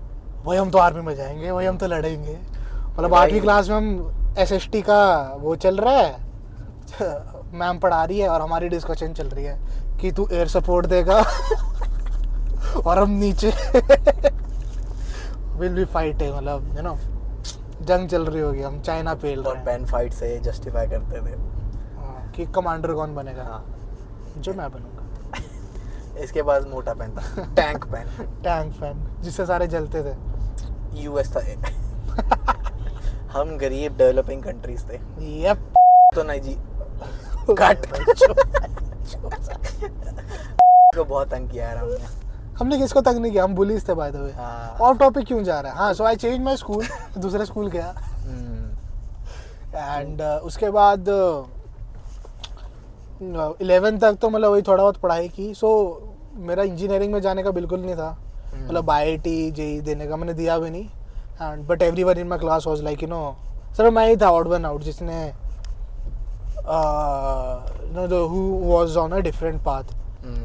भाई हम तो आर्मी में जाएंगे, भाई हम तो लड़ेंगे। मतलब भाई- 8वीं क्लास में हम एसएसटी का वो चल रहा है, मैम पढ़ा रही है और हमारी डिस्कशन चल रही है कि तू एयर सपोर्ट देगा और हम नीचे विल बी फाइटिंग, मतलब यू नो जंग चल रही होगी, हम चाइना पेल और रहे हैं। पेन फाइट से जस्टिफाई करते थे। हाँ, कि कमांडर कौन बनेगा? हाँ, जो मैं बनूंगा। इसके बाद मोटा पेन था, टैंक पेन, टैंक फैन जिससे सारे जलते थे। यूएस था ये। हम गरीब डेवलपिंग कंट्रीज थे। यप। तो नहीं जी, कट। को बहुत तंग किया यार हमने। हमने किसको तंग नहीं किया, हम बुलीज थे बाय द वे। हाँ। ऑफ टॉपिक क्यों जा रहा है? हाँ, so I change my school, दूसरे स्कूल गया हम्म, एंड उसके बाद 11th तक तो मतलब वही थोड़ा बहुत पढ़ाई की. सो मेरा इंजीनियरिंग में जाने का बिल्कुल नहीं था. मतलब IIT JEE देने का मैंने दिया भी नहीं. And but everyone in my class was like sir मैं ही था ऑड वन आउट जिसने who was on a different path.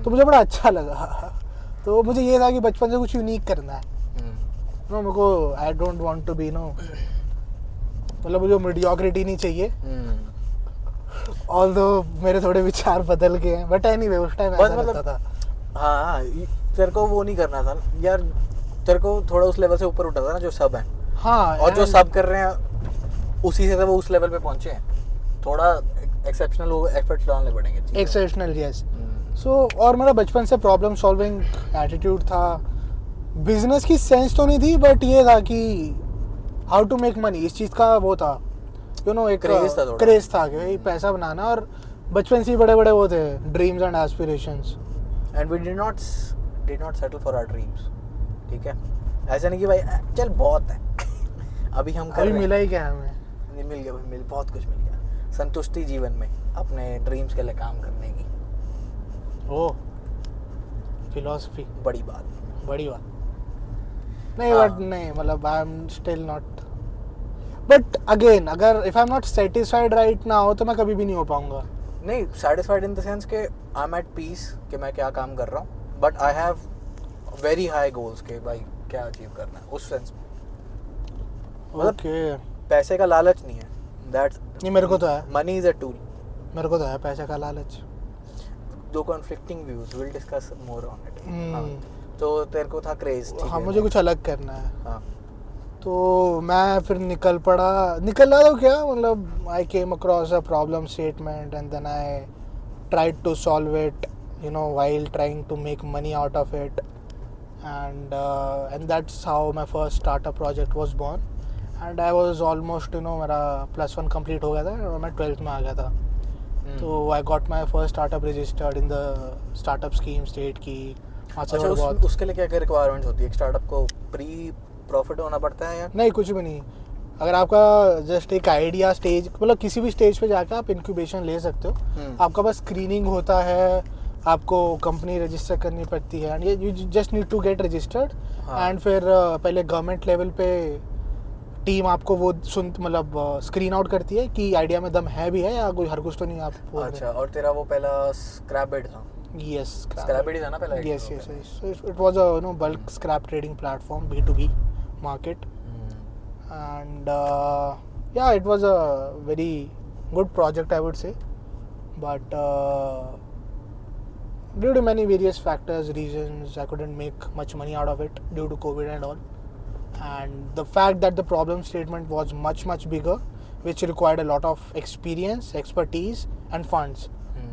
तो मुझे बड़ा अच्छा लगा. तो मुझे ये था कि बचपन से कुछ यूनिक करना है. मेरे को I don't want to be मतलब मुझे मीडियोक्रिटी नहीं चाहिए. ऑल्दो मेरे थोड़े विचार बदल गए हैं बट एनीवे उस टाइम ऐसा लगता था. हाँ तेरे को वो नहीं करना था यार. तेरे को थोड़ा उस लेवल से ऊपर उठा था ना जो सब है. हाँ और जो सब कर रहे हैं उसी से वो उस लेवल पे पहुंचे हैं. थोड़ा एक्सेप्शनल वो एफर्ट्स डालने पड़ेंगे. Exceptional yes. सो और मेरा बचपन से प्रॉब्लम सॉल्विंग एटीट्यूड था. बिजनेस की सेंस तो नहीं थी बट ये था कि हाउ टू मेक मनी इस चीज़ का वो था. एक क्रेज था कि भाई पैसा बनाना. और बचपन से ही बड़े बड़े वो थे dreams and aspirations. And we did not settle for our dreams. ठीक है ऐसा नहीं कि भाई चल बहुत है अभी हम कर रहे मिला ही क्या हमें. नहीं मिल गया बहुत कुछ मिल गया. संतुष्टि जीवन में अपने ड्रीम्स के लिए काम करने की. ओ फिलॉसफी बड़ी बात नहीं. बट नहीं मतलब I am still not. But again अगर if I am not satisfied right now तो मैं कभी भी नहीं हो पाऊंगा. नहीं सेटिस्फाइड इन द सेंस के आई एम एट पीस कि मैं क्या काम कर रहा हूँ. But I have very high goals के भाई क्या अचीव करना है उस सेंस में. ओके पैसे का लालच नहीं है. दैट्स नहीं मेरे को तो है. Money is a tool. मेरे को तो है पैसे का लालच. दो conflicting views will discuss more on it. तो तेरे को था क्रेज. हाँ मुझे कुछ अलग करना है. हाँ तो मैं फिर निकला तो क्या मतलब I came across a problem statement and then I tried to solve it while trying to make money out of it. And that's how my first startup project was born. And I was almost मेरा +1 complete हो गया था और मैं 12th में आ गया था. तो I got my first startup registered in the startup scheme state की. अच्छा उसके लिए क्या क्या रिक्वायरमेंट्स होती है. एक स्टार्टअप को प्री प्रॉफिट होना पड़ता है या नहीं. कुछ भी नहीं. अगर आपका जस्ट एक आइडिया स्टेज मतलब किसी भी स्टेज पे जाकर आप इंक्यूबेशन ले सकते हो. आपका बस स्क्रीनिंग होता है. आपको कंपनी रजिस्टर करनी पड़ती है and you just need to get registered. And फिर पहले गवर्नमेंट लेवल पे टीम आपको वो मतलब स्क्रीन आउट करती है कि आइडिया में दम है भी है या कोई हर कुछ तो नहीं आप. अच्छा और तेरा वो पहला स्क्रैपबिड था. यस स्क्रैपबिड था ना पहला. Yes it was a bulk scrap trading platform B2B market. And yeah it was a very good project I would say. But due to many various factors, reasons, I couldn't make much money out of it due to COVID and all. And the fact that the problem statement was much bigger, which required a lot of experience, expertise and funds,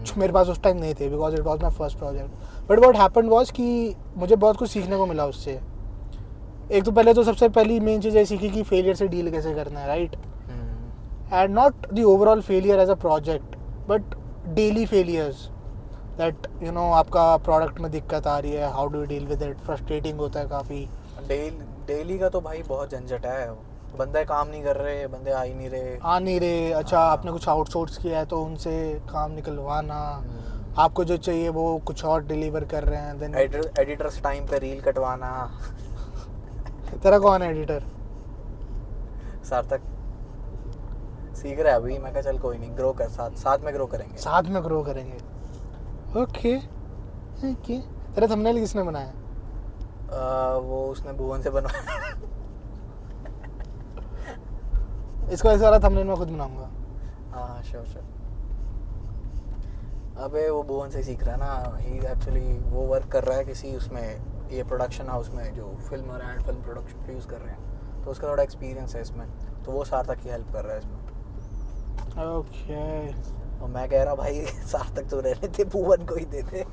जो मेरे पास उस टाइम नहीं थे because it was my first project. But what happened was कि मुझे बहुत कुछ सीखने को मिला उससे. एक तो पहले तो सबसे पहली मेन चीज़ ये सीखी कि फेलियर से डील कैसे करना है, right. And not the overall failure as a project but daily failures. That आपका प्रोडक्ट में दिक्कत आ रही है, how do you deal with it. Frustrating होता है काफ़ी. डेली का तो भाई बहुत झंझट है. बंदे काम नहीं कर रहे, बंदे आ नहीं रहे. अच्छा आपने कुछ आउटसोर्स किया है तो उनसे काम निकलवाना. आपको जो चाहिए वो कुछ और डिलीवर कर रहे हैं. देन एडिटर्स टाइम पे रील कटवाना. तेरा कौन है एडिटर? सार्थक सीख रहा है अभी. मैं कहा चल कोई नहीं, ग्रो कर. साथ में ग्रो करेंगे. ओके. तेरा थंबनेल किसने बनाया? वो उसने भुवन से बनवाया. इसको ऐसा वाला थंबनेल मैं खुद बनाऊंगा. हाँ श्योर. अबे वो भुवन से सीख रहा है ना. ही एक्चुअली वो वर्क कर रहा है किसी उसमें ये प्रोडक्शन हाउस में जो फिल्म और एंड फिल्म प्रोडक्शन प्रोड्यूस कर रहे हैं. तो उसका थोड़ा एक्सपीरियंस है इसमें. तो वो सार्थक की हेल्प कर रहा है इसमें. ओके. और मैं कह रहा भाई सार्थक तो रहने थे, भुवन को ही दे दे.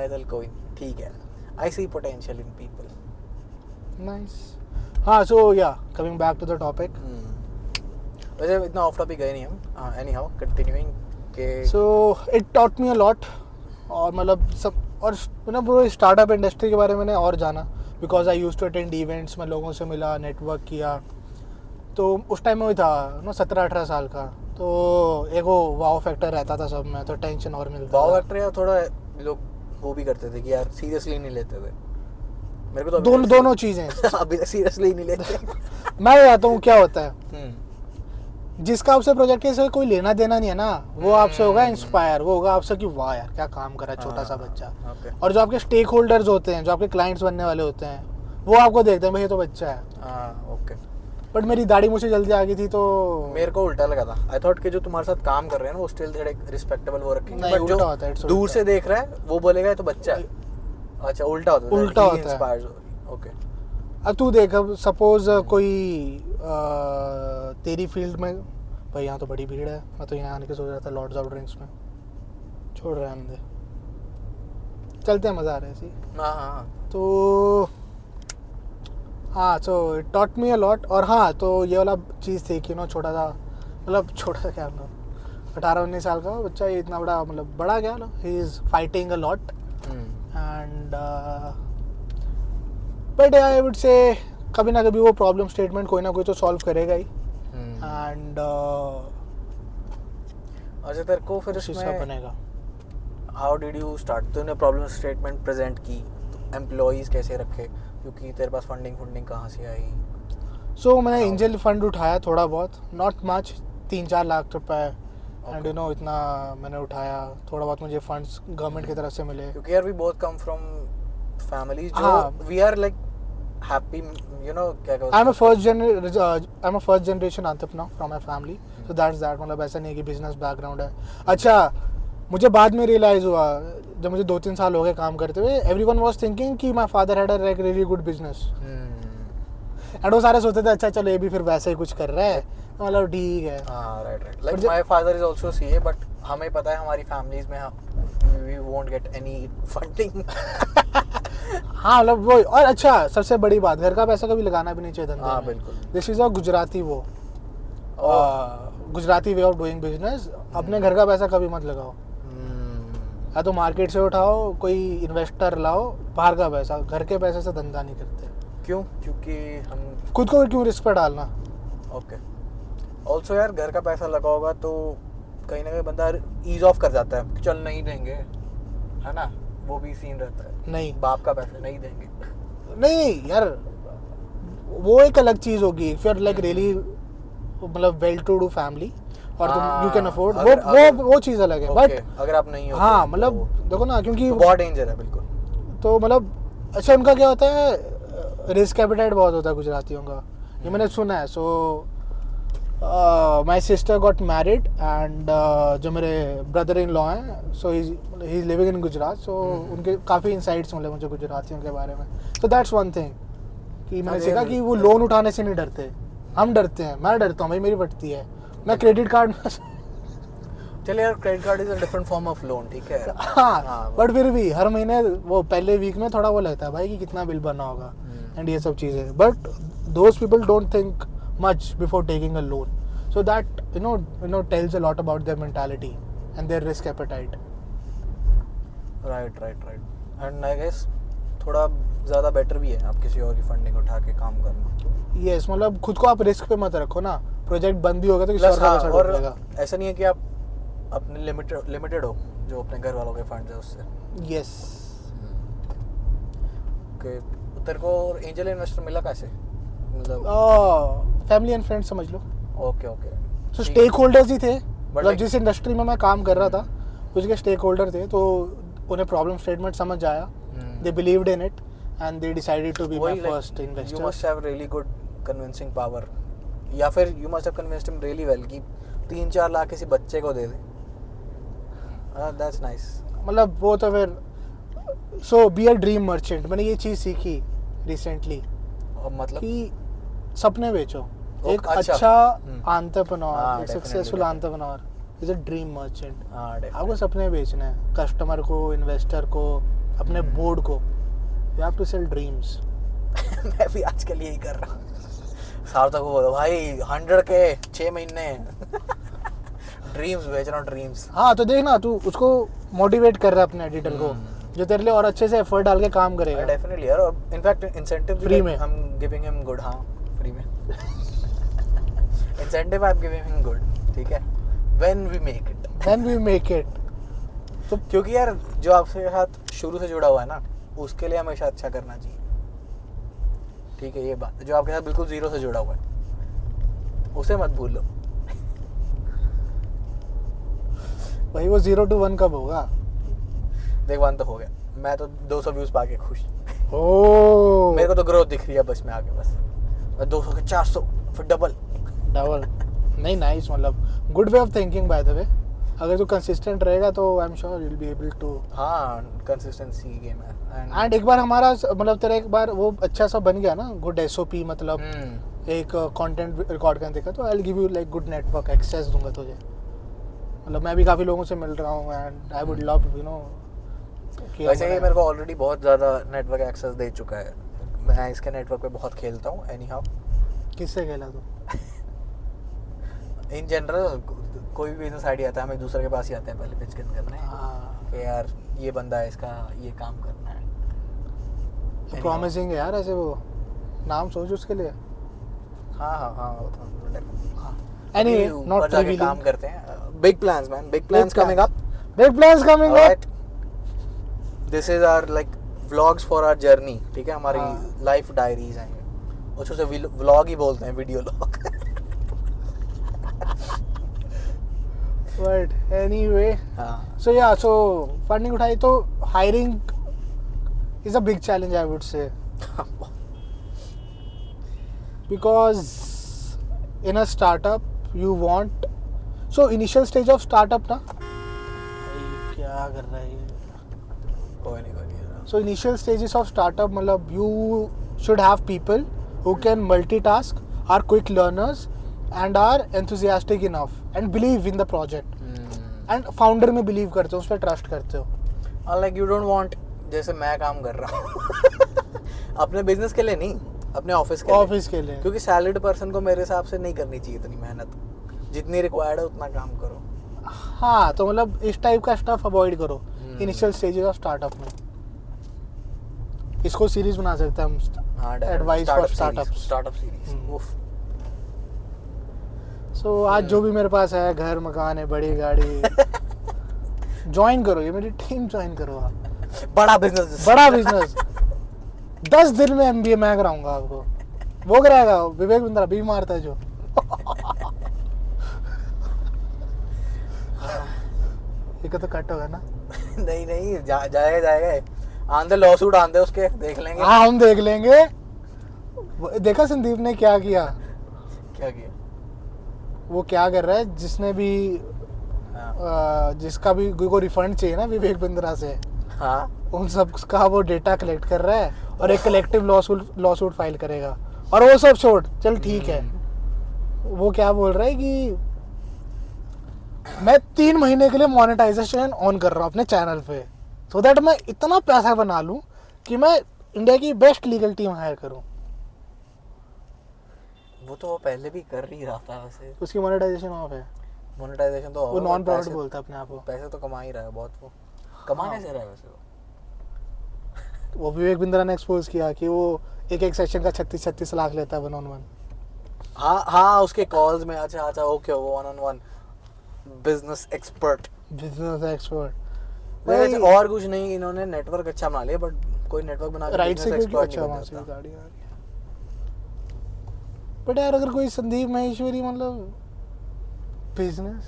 चल कोई ठीक है. I see potential in people. Nice. हाँ so yeah coming back to the topic. वैसे इतना ऑफ टॉपिक गए नहीं हम. एनीहाउ कंटिन्यूइंग के so it taught me a lot. और मतलब सब और पूरे स्टार्टअप इंडस्ट्री के बारे में मैंने और जाना because I used to attend events. मैं लोगों से मिला, नेटवर्क किया. तो उस टाइम में वही था ना 17-18 साल का, तो एक वो वाव फैक्टर रहता था सब में, तो टेंशन और मिलता वाव था। फैक्टर यार थोड़ा लोग वो भी करते थे कि यार सीरियसली नहीं लेते थे। मेरे को तो अभी दोनों तक दोनों चीज़ें अभी तक सीरियसली नहीं लेते। मैं बताता हूँ क्या होता है। हम्म, जिसका आपसे प्रोजेक्ट से कोई लेना देना नहीं है ना, वो आपसे होगा इंस्पायर, वो होगा आपसे कि वाह यार क्या काम करा छोटा सा बच्चा। ओके। और जो आपके स्टेक होल्डर्स होते हैं, जो आपके क्लाइंट्स बनने वाले होते हैं, वो आपको देखते हैं भाई ये तो बच्चा है। हाँ ओके। बट मेरी दाढ़ी मुझसे जल्दी आ गई थी तो मेरे को उल्टा लगा था। आई थॉट कि जो तुम्हारे साथ काम कर रहे हैं ना वो स्टिल थोड़े रिस्पेक्टेबल वो रखेंगे, नहीं, बट उल्टा जो होता है, it's दूर उल्टा। से देख रहा है वो बोलेगा ये तो बच्चा है। अच्छा उल्टा होता है। उल्टा होता है। ओके। अब तू देख, अब सपोज कोई तेरी फील्ड में, भाई यहाँ तो बड़ी भीड़ है, मैं तो यहाँ आने के सोच रहा था लॉर्ड्स ऑफ ड्रिंक्स में, छोड़ रहे हैं हम दे, चलते हैं, मज़ा आ रहा है ऐसे ही। हाँ हाँ तो हाँ, so it taught me a lot. और हाँ, तो ये वाला चीज़ थी कि नो छोटा सा, मतलब छोटा सा क्या, मतलब 18-19 साल का बच्चा, ये इतना बड़ा, मतलब बड़ा क्या, he is fighting a lot and but I would से कभी ना कभी वो प्रॉब्लम स्टेटमेंट कोई ना कोई तो सॉल्व करेगा ही। एंड अच्छा तेरे को फिर शीशा इसमें बनेगा। How did you start? तूने प्रॉब्लम स्टेटमेंट प्रेजेंट की, एम्प्लॉइज कैसे रखे, क्योंकि तेरे पास फंडिंग कहाँ से आई? सो मैंने एंजल फंड उठाया थोड़ा बहुत, नॉट मच, 3-4 लाख रुपए, एंड यू नो इतना मैंने उठाया। थोड़ा बहुत मुझे फंड्स गवर्नमेंट की तरफ से मिले, क्योंकि यार we both come from families जो हाँ। We are like happy, you know क्या कहते I am a first generation entrepreneur from my family, so that's that. मतलब ऐसा नहीं है कि बिजनेस बैकग्राउंड है। अच्छा, मुझे बाद में रियलाइज़ हुआ, जब मुझे 2-3 साल हो गए काम करते हुए, एवरीवन वाज थिंकिंग कि my father had a like really good business, and वो सारे सोचते थे अच्छा चलो ये भी फिर वैसे ही कुछ कर रहा है, मतलब ठीक है। हाँ right like my father is also CA, but हमें पता है हमारी फैमिलीज में we won't get any funding. हाँ, मतलब वो। और अच्छा, सबसे बड़ी बात, घर का पैसा कभी लगाना भी नहीं चाहिए धंधे हाँ में। बिल्कुल। दिस इज अ गुजराती वो Gujarati way of doing business. अपने घर का पैसा कभी मत लगाओ, या तो मार्केट से उठाओ, कोई इन्वेस्टर लाओ, बाहर का पैसा, घर के पैसे से धंधा नहीं करते। क्यों? क्योंकि हम खुद को क्यों रिस्क पे डालना। ओके। ऑल्सो यार घर का पैसा लगा होगा तो कहीं ना कहीं बंदा ईज ऑफ कर जाता है कि चल नहीं देंगे, है ना, वो भी सीन रहता है। नहीं बाप का पैसा नहीं देंगे। नहीं यार, वो एक अलग चीज़ होगी। If you are like really मतलब वेल टू डू फैमिली और तुम यू कैन अफोर्ड, वो चीज़ अलग है। बट अगर आप नहीं हो हाँ, मतलब देखो ना, क्योंकि बहुत डेंजर है बिल्कुल। तो मतलब अच्छा, उनका क्या होता है, रिस्क एपेटाइट बहुत होता है गुजरातियों का, ये मैंने सुना है। So my sister got married and जो मेरे ब्रदर इन लॉ हैं, so he is living in Gujarat, so उनके काफ़ी इंसाइट्स मिले मुझे गुजरातियों के बारे में। सो दैट्स वन थिंग कि मैंने सीखा कि वो लोन उठाने से नहीं डरते, हम डरते हैं। मैं डरता हूँ भाई, मेरी बढ़ती है, मैं क्रेडिट कार्ड चल यार, credit card is a different form of loan, ठीक है। हाँ, बट फिर भी हर महीने वो पहले वीक में थोड़ा वो लगता है भाई कि कितना बिल भरना होगा एंड ये सब चीज़ें। But those people don't think much before taking a loan, so that you know tells a lot about their mentality and their risk appetite. Right. And I guess थोड़ा ज़्यादा बेटर भी है आप किसी और की फंडिंग उठा के काम करना। यस, मतलब खुद को आप रिस्क पे मत रखो ना, प्रोजेक्ट बंद भी होगा तो किसी और का पैसा और डूबेगा। ऐसा नहीं है कि आप अपने लिमिटेड हो जो अपने घर वालों के फंड्स है उससे। यस। ओके, तेरे को एंजल इन्वेस्टर मिला कैसे? मतलब फैमिली एंड फ्रेंड्स समझ लो। ओके सो स्टेक होल्डर्स ही थे, मतलब जिस इंडस्ट्री में मैं काम कर रहा था उसके स्टेक होल्डर थे, तो उन्हें प्रॉब्लम स्टेटमेंट समझ आया, they believed in it and they decided to be my first investor. You must have really good convincing power, या फिर you must have convinced him really well कि 3-4 लाख किसी बच्चे को दे दे। That's nice. मतलब वो तो फिर सो बी अ ड्रीम मर्चेंट। मैंने ये चीज़ सीखी रिसेंटली मतलब कि सपने बेचो। एक अच्छा एंटरप्रेन्योर, एक successful entrepreneur is a dream merchant. आपको सपने बेचने हैं, कस्टमर को, इन्वेस्टर को, अपने बोर्ड को। You have to sell dreams. मैं भी आजकल यही कर रहा हूँ। सार्थक को बोलो भाई 100 के 6 महीने ड्रीम्स बेच रहा हूँ, ड्रीम्स। हाँ, तो देखना, तू उसको मोटिवेट कर रहा है अपने एडिटर को, जो तेरे लिए और अच्छे से एफर्ट डाल के काम करेगा। डेफिनेटली यार, इनफैक्ट इंसेंटिव फ्री में हम गिविंग हिम गुड। हाँ फ्री में। Incentive I am giving him good, ठीक है, व्हेन वी मेक इट। तो क्योंकि यार जो आपके साथ शुरू से जुड़ा हुआ है ना, उसके लिए हमेशा अच्छा करना चाहिए, ठीक है। ये बात जो आपके साथ बिल्कुल जीरो से जुड़ा हुआ है, उसे मत भूलो। भाई वो 0 to 1 कब होगा? देख 1 तो हो गया, मैं तो 200 व्यूज पाके खुश। ओ मेरे को तो ग्रोथ दिख रही है बस में आगे, बस 200 के 400 फिर डबल। नहीं, नाइस, मतलब good way of thinking by the way. अगर तू कंसिस्टेंट रहेगा तो I am sure you will be able to. हाँ, कंसिस्टेंसी की गेम है। एंड एक बार हमारा मतलब तेरा एक बार वो अच्छा सा बन गया ना, गुड एसओपी, मतलब एक कंटेंट रिकॉर्ड करने का, तो I will give you like good network access दूंगा तुझे। मतलब मैं भी काफ़ी लोगों से मिल रहा हूँ and I would love you know. वैसे ये मेरे को ऑलरेडी बहुत ज़्यादा नेटवर्क एक्सेस दे चुका है, मैं इसके नेटवर्क पे बहुत खेलता हूँ। एनी हाउ, किससे खेला तू? इन जनरल कोई भी बिजनेस आइडिया आता है, हम एक दूसरे के पास ही आते हैं पहले पिच करने कि यार ये बंदा है, इसका ये काम करना है। प्रॉमिसिंग है यार, ऐसे वो नाम सोच उसके लिए। हाँ एनीवे, नॉट रिवीलिंग। काम करते हैं। Big plans man, big plans coming up. This is our like vlogs for our journey, ठीक है, हमारी लाइफ डायरीज हैं। उसको से व्लॉग ही बोलते हैं, video log. But anyway, so yeah, so funding उठाई तो hiring is a big challenge, I would say, because in a startup you want, so initial stage of startup ना, क्या कर रहा है ये? कोई नहीं। So initial stages of startup मतलब you should have people who can multitask, are quick learners and are enthusiastic enough and believe in the project and founder में believe करते हो, उस पर trust करते हो। Like you don't want, जैसे मैं काम कर रहा हूँ अपने बिजनेस के लिए नहीं, अपने ऑफिस के लिए, क्योंकि सैलरीड पर्सन को मेरे हिसाब से नहीं करनी चाहिए इतनी मेहनत, जितनी रिक्वायर्ड है उतना काम करो। हाँ, तो मतलब इस टाइप का स्टफ अवॉइड करो इनिशियल स्टेजेस ऑफ स्टार्टअप में। इसको सीरीज बना सकते हैं हम, एडवाइस फॉर स्टार्टअप सीरीज। सो आज जो भी मेरे पास है, घर मकान है, बड़ी गाड़ी, ज्वाइन करो, ये मेरी टीम ज्वाइन करो आप। बड़ा बिजनेस 10 दिन में MBA मैं कराऊंगा आपको। वो कराएगा विवेक बिंद्रा, भी मारता है जो। ये तो कट होगा ना? नहीं जाएगा आंधे लॉसूट आंधे उसके देख लेंगे। हाँ, हम देख लेंगे। देखा संदीप ने क्या किया? वो क्या कर रहा है, जिसने भी जिसका भी को रिफंड चाहिए ना विवेक बिंद्रा से, हाँ, उन सब का वो डेटा कलेक्ट कर रहा है और एक कलेक्टिव लॉसूट फाइल करेगा। और वो सब छोड़, चल ठीक है, वो क्या बोल रहा है कि मैं 3 महीने के लिए मोनेटाइजेशन ऑन कर रहा हूँ अपने चैनल पे, सो दैट मैं इतना पैसा बना लूँ कि मैं इंडिया की बेस्ट लीगल टीम हायर करूँ। वो तो वो पहले भी कर ही रहा था वैसे। उसकी मोनेटाइजेशन ऑफ है। मोनेटाइजेशन तो वो नॉन प्रॉफिट बोलता है अपने आप को। पैसे तो कमा ही रहा है बहुत। वो कमा कैसे रहा है वैसे? वो विवेक बिंद्रा ने एक्सपोज किया कि वो एक सेशन का 36 लाख लेता है 1-on-1। हाँ, उसके कॉल्स में। अच्छा ओके, वो 1-on-1 बिजनेस एक्सपर्ट। और कुछ नहीं, इन्होंने नेटवर्क अच्छा बना लिया, बट कोई नेटवर्क बना के राइट से क्यों अच्छा वहां से गाड़ी आ रही है। बट यार अगर कोई संदीप महेश्वरी मतलब बिजनेस,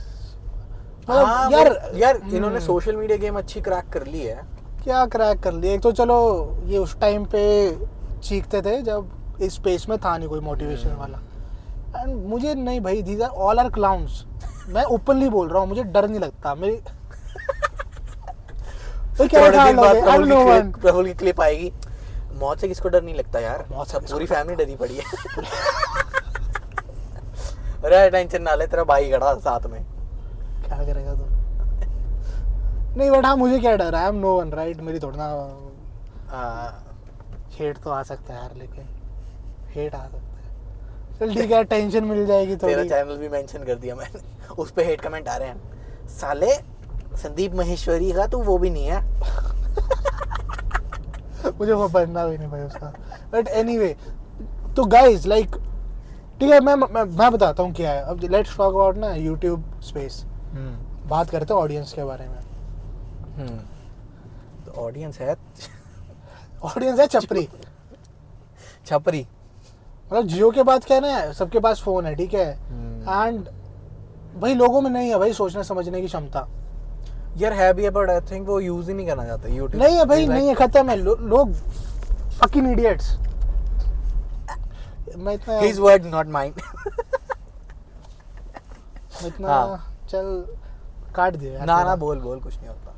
हाँ, यार इन्होंने सोशल मीडिया गेम अच्छी क्रैक कर ली है। क्या क्रैक कर ली? एक तो चलो ये उस टाइम पे चीखते थे जब इस स्पेस में था नहीं कोई मोटिवेशन वाला, एंड मुझे नहीं भाई, these are all are clowns. मैं ओपनली बोल रहा हूँ, मुझे डर नहीं लगता। मेरी प्रफुल की क्लिप आएगी, मौत से किसको डर नहीं लगता यार, मौत से पूरी फैमिली डरी पड़ी है। अरे टेंशन ना ले, तेरा भाई खड़ा साथ में, क्या करेगा तू? नहीं बट हाँ, मुझे क्या डर है, I am no one right. मेरी थोड़ा ना हेट तो आ सकता है यार, लेकिन हेट आ सकता है। चल ठीक है, टेंशन मिल जाएगी तो। तेरा चैनल भी मेंशन कर दिया मैंने, उस पे हेट कमेंट आ रहे हैं, साले संदीप महेश्वरी का तू वो भी नहीं है। मुझे वो पढ़ना भी नहीं भाई उसका। बट एनीवे, तो गाइज लाइक ठीक है, मैं बताता हूँ क्या है. अब लेट्स टॉक अबाउट ना यूट्यूब स्पेस. बात करते हैं ऑडियंस के बारे में. तो ऑडियंस है छपरी. छपरी. मतलब जियो के बाद क्या है ना, सबके पास फोन है, ठीक है, एंड भाई लोगों में नहीं है भाई सोचने समझने की क्षमता. यार है भी है, बट आई थिंक वो यूज ही नहीं करना चाहते यूट्यूब. नहीं है भाई, नहीं है, खत्म है. लोग फकिंग इडियट्स. मैं इतना हिज वर्ड नॉट माइन. इतना चल काट दिया ना बोल कुछ नहीं होता.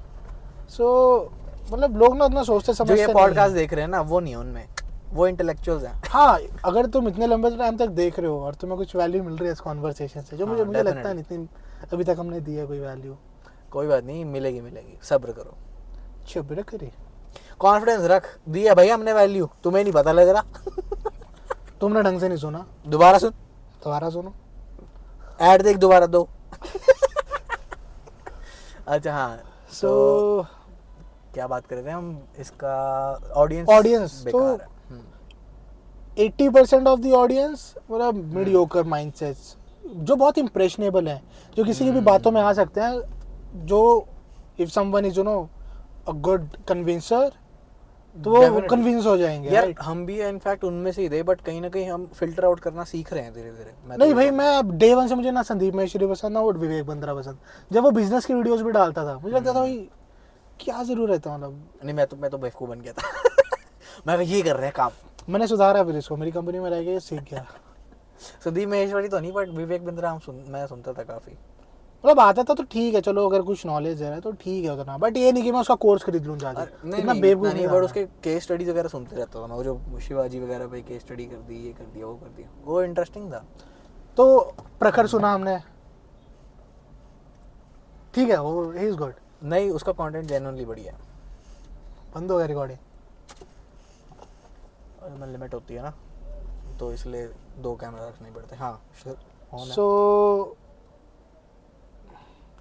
सो मतलब लोग ना इतना सोचते समझते जो ये पॉडकास्ट देख रहे हैं ना, वो नहीं है उनमें, वो इंटेलेक्चुअल्स हैं. हाँ, अगर तुम इतने लंबे टाइम तक देख रहे हो और तुम्हें कुछ वैल्यू मिल रही है इस कॉन्वर्सेशन से, जो मुझे लगता है इतनी अभी तक हमने दी है कोई वैल्यू. कोई बात नहीं, मिलेगी, सब्र करो. सब्र करी, कॉन्फिडेंस रख. दिया भाई हमने वैल्यू, तुम्हें नहीं पता लग रहा. तुमने ढंग से नहीं सुना, दोबारा सुनो. ऐड देख, दोबारा दो. अच्छा हाँ, सो क्या बात कर रहे थे हम? इसका ऑडियंस तो 80% ऑफ द ऑडियंस मतलब मीडियोकर माइंडसेट्स, जो बहुत इंप्रेशनेबल हैं, जो किसी की भी बातों में आ सकते हैं, जो if someone is a good convincer, तो वो कन्विंस हो जाएंगे. यार हम भी इनफैक्ट उनमें से ही थे, बट कहीं ना कहीं हम फिल्टर आउट करना सीख रहे हैं धीरे धीरे. नहीं भाई, मैं अब डे वन से मुझे ना संदीप महेश्वरी पसंद, ना वो विवेक बंद्रा पसंद. जब वो बिजनेस की वीडियोस भी डालता था, मुझे लगता था भाई क्या जरूरत है, मतलब नहीं, मैं तो बेवकूफ बन गया था. मैं ये कर रहे हैं काम. मैंने सुधारा फिर इसको, मेरी कंपनी में रह गया, सीख गया. संदीप महेश्वरी तो नहीं, बट विवेक बिंद्रा मैं सुनता था काफी. मतलब आता था तो ठीक है, चलो अगर कुछ नॉलेज है तो ठीक है उतना, बट ये नहीं कि मैं उसका कोर्स खरीद लूं जाके. इतना बेवकूफ नहीं, बट उसके केस स्टडीज वगैरह सुनते रहता था मैं. वो जो शिवाजी वगैरह पे केस स्टडी कर दी, ये कर दिया, वो कर दिया, वो इंटरेस्टिंग था. तो प्रखर सुना हमने, ठीक है, वो ही इज गुड. नहीं, उसका कंटेंट जेन्युइनली बढ़िया है. बंद हो गया रिकॉर्डिंग, लिमिट होती है ना, तो इसलिए 2 कैमरा रखने पड़ते हैं. हाँ, सो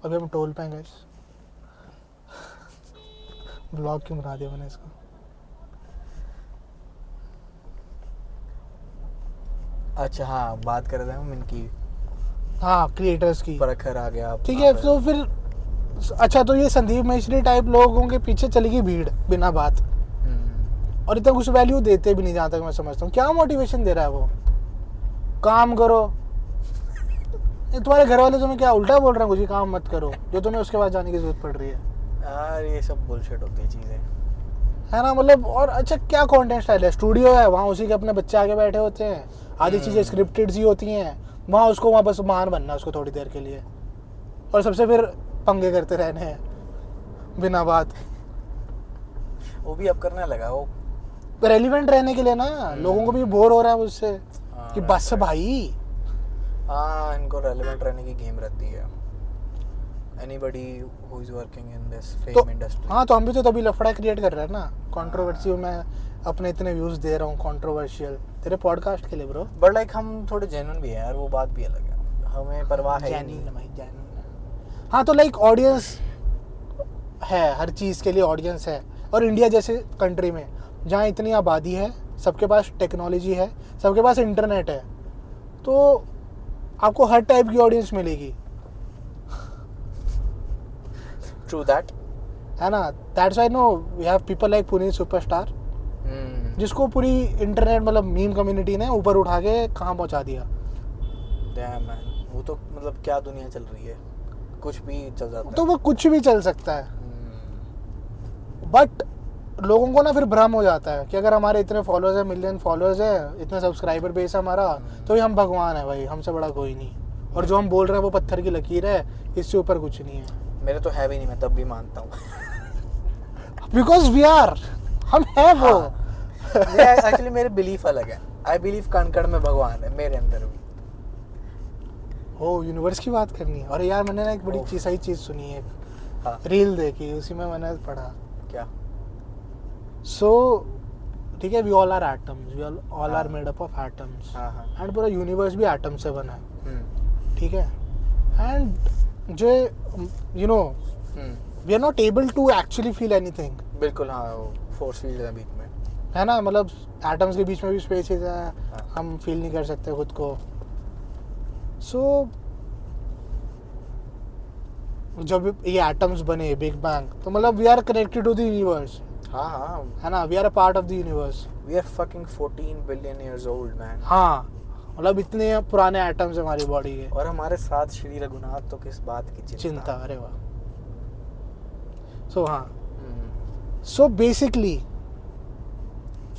अभी हम टोल पे हैं गाइस. ब्लॉग क्यों बना दिया मैंने इसको? अच्छा हाँ, बात कर रहे थे हम इनकी. हाँ, क्रिएटर्स की. प्रखर आ गया, ठीक है. तो फिर अच्छा, तो ये संदीप महेश्वरी टाइप लोगों के पीछे चलेगी भीड़ बिना बात, और इतना कुछ वैल्यू देते भी नहीं, जहाँ तक मैं समझता हूँ. क्या मोटिवेशन दे रहा है वो? काम करो. तुम्हारे घर वाले तुम्हें क्या उल्टा बोल रहे हैं कुछ, काम मत करो, जो तुम्हें उसके बाद जाने की जरूरत पड़ रही है? यार ये सब बुलशिट होती है चीजें, है ना. मतलब और अच्छा, क्या कंटेंट स्टाइल है? स्टूडियो है, वहाँ उसी के अपने बच्चे आगे बैठे होते हैं, आधी चीजें स्क्रिप्टेड सी होती हैं, वहाँ बस महान बनना उसको थोड़ी देर के लिए, और सबसे फिर पंगे करते रहने हैं बिना बात. वो भी अब करने लगा, वो रेलिवेंट रहने के लिए ना. लोगों को भी बोर हो रहा है मुझसे कि बस भाई. हाँ, इनको रेलेवेंट रहने की गेम रहती है. Anybody who is working in this fame industry. हाँ, तो हम भी तो तभी लफड़ा क्रिएट कर रहे हैं ना, कंट्रोवर्सी में अपने इतने व्यूज दे रहा हूँ कंट्रोवर्शियल तेरे पॉडकास्ट के लिए ब्रो. बट लाइक हम थोड़े जेन्युइन भी हैं यार, वो बात भी अलग है, हमें परवाह है नहीं. हाँ, तो लाइक ऑडियंस है, हर चीज़ के लिए ऑडियंस है. और इंडिया जैसे कंट्री में जहाँ इतनी आबादी है, सबके पास टेक्नोलॉजी है, सबके पास इंटरनेट है, तो आपको हर टाइप की ऑडियंस मिलेगी. ट्रू दैट, है ना. That's why no we have people like Puneet superstar, जिसको पूरी इंटरनेट मतलब मीम कम्युनिटी ने ऊपर उठा के कहाँ पहुँचा दिया. डैम मैन, वो तो मतलब क्या दुनिया चल रही है, कुछ भी चल जाता है. तो वो कुछ भी चल सकता है, बट लोगों को ना फिर भ्रम हो जाता है कि अगर हमारे इतने फॉलोअर्स हैं, मिलियन फॉलोअर्स हैं, इतने सब्सक्राइबर बेस है हमारा, तो हम भगवान है भाई, हमसे बड़ा कोई नहीं, और जो हम बोल रहे हैं वो पत्थर की लकीर है, इससे ऊपर कुछ नहीं है. मेरे तो है भी नहीं, मैं तब भी मानता हूँ. बिकॉज वी आर, हम हैं वो. एक्चुअली मेरे बिलीफ अलग है. आई बिलीव कण में भगवान है, मेरे अंदर भी. ओ, यूनिवर्स की बात करनी है. और यार मैंने ना एक बड़ी सही चीज़ सुनी है, रील देखी, उसी में मैंने पढ़ा. क्या? सो ठीक है, we all are atoms, we all are made up of atoms, and पूरा यूनिवर्स भी एटम से बना है. ठीक है. एंड जो you know we are not able to actually feel anything. बिल्कुल. हाँ, वो फोर्स फील्ड है बीच में, है ना. मतलब एटम्स के बीच में भी स्पेसेस हैं, हम फील नहीं कर सकते खुद को. सो जब ये एटम्स बने बिग बैंग तो मतलब we are connected to the universe हाँ है ना, we are a part of the universe. we are fucking 14 billion years old man. हाँ मतलब इतने पुराने एटम्स हमारी बॉडी के. और हमारे साथ श्री रघुनाथ, तो किस बात की चिंता. अरे वाह. सो हाँ, so basically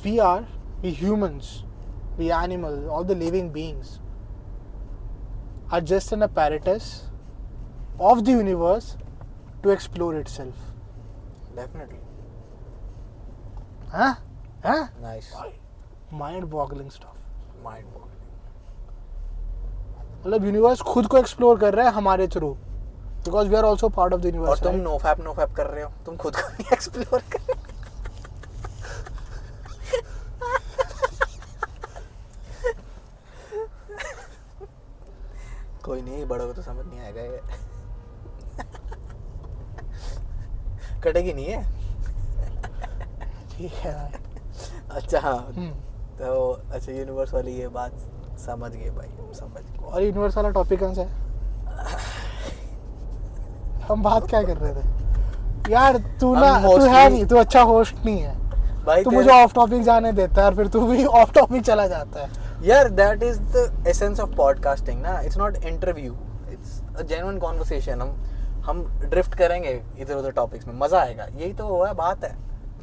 we humans, we animals, all the living beings are just an apparatus of the universe to explore itself. Definitely. Huh? Nice. Mind-boggling stuff. Mind-boggling. मतलब यूनिवर्स खुद को एक्सप्लोर कर रहा है हमारे थ्रू, because we are also part of the और यूनिवर्स. तुम नोफैप कर रहे हो, तुम खुद को नहीं एक्सप्लोर कर रहे हो. कोई नहीं, बड़ों को तो समझ नहीं आएगा ये. कटेगी नहीं है. ठीक है. अच्छा हाँ, तो अच्छा यूनिवर्स वाली ये बात समझ गए भाई, समझ गए. और यूनिवर्स वाला टॉपिक कौन सा है? हम बात क्या कर रहे थे यार? तू है नहीं, तू अच्छा होस्ट नहीं है भाई. तू मुझे ऑफ टॉपिक जाने देता है और फिर तू भी ऑफ टॉपिक चला जाता है यार. That is the essence of podcasting ना. It's not interview, it's a genuine conversation. हम ड्रिफ्ट करेंगे इधर उधर टॉपिक्स में, मजा आएगा. यही तो वो है, बात है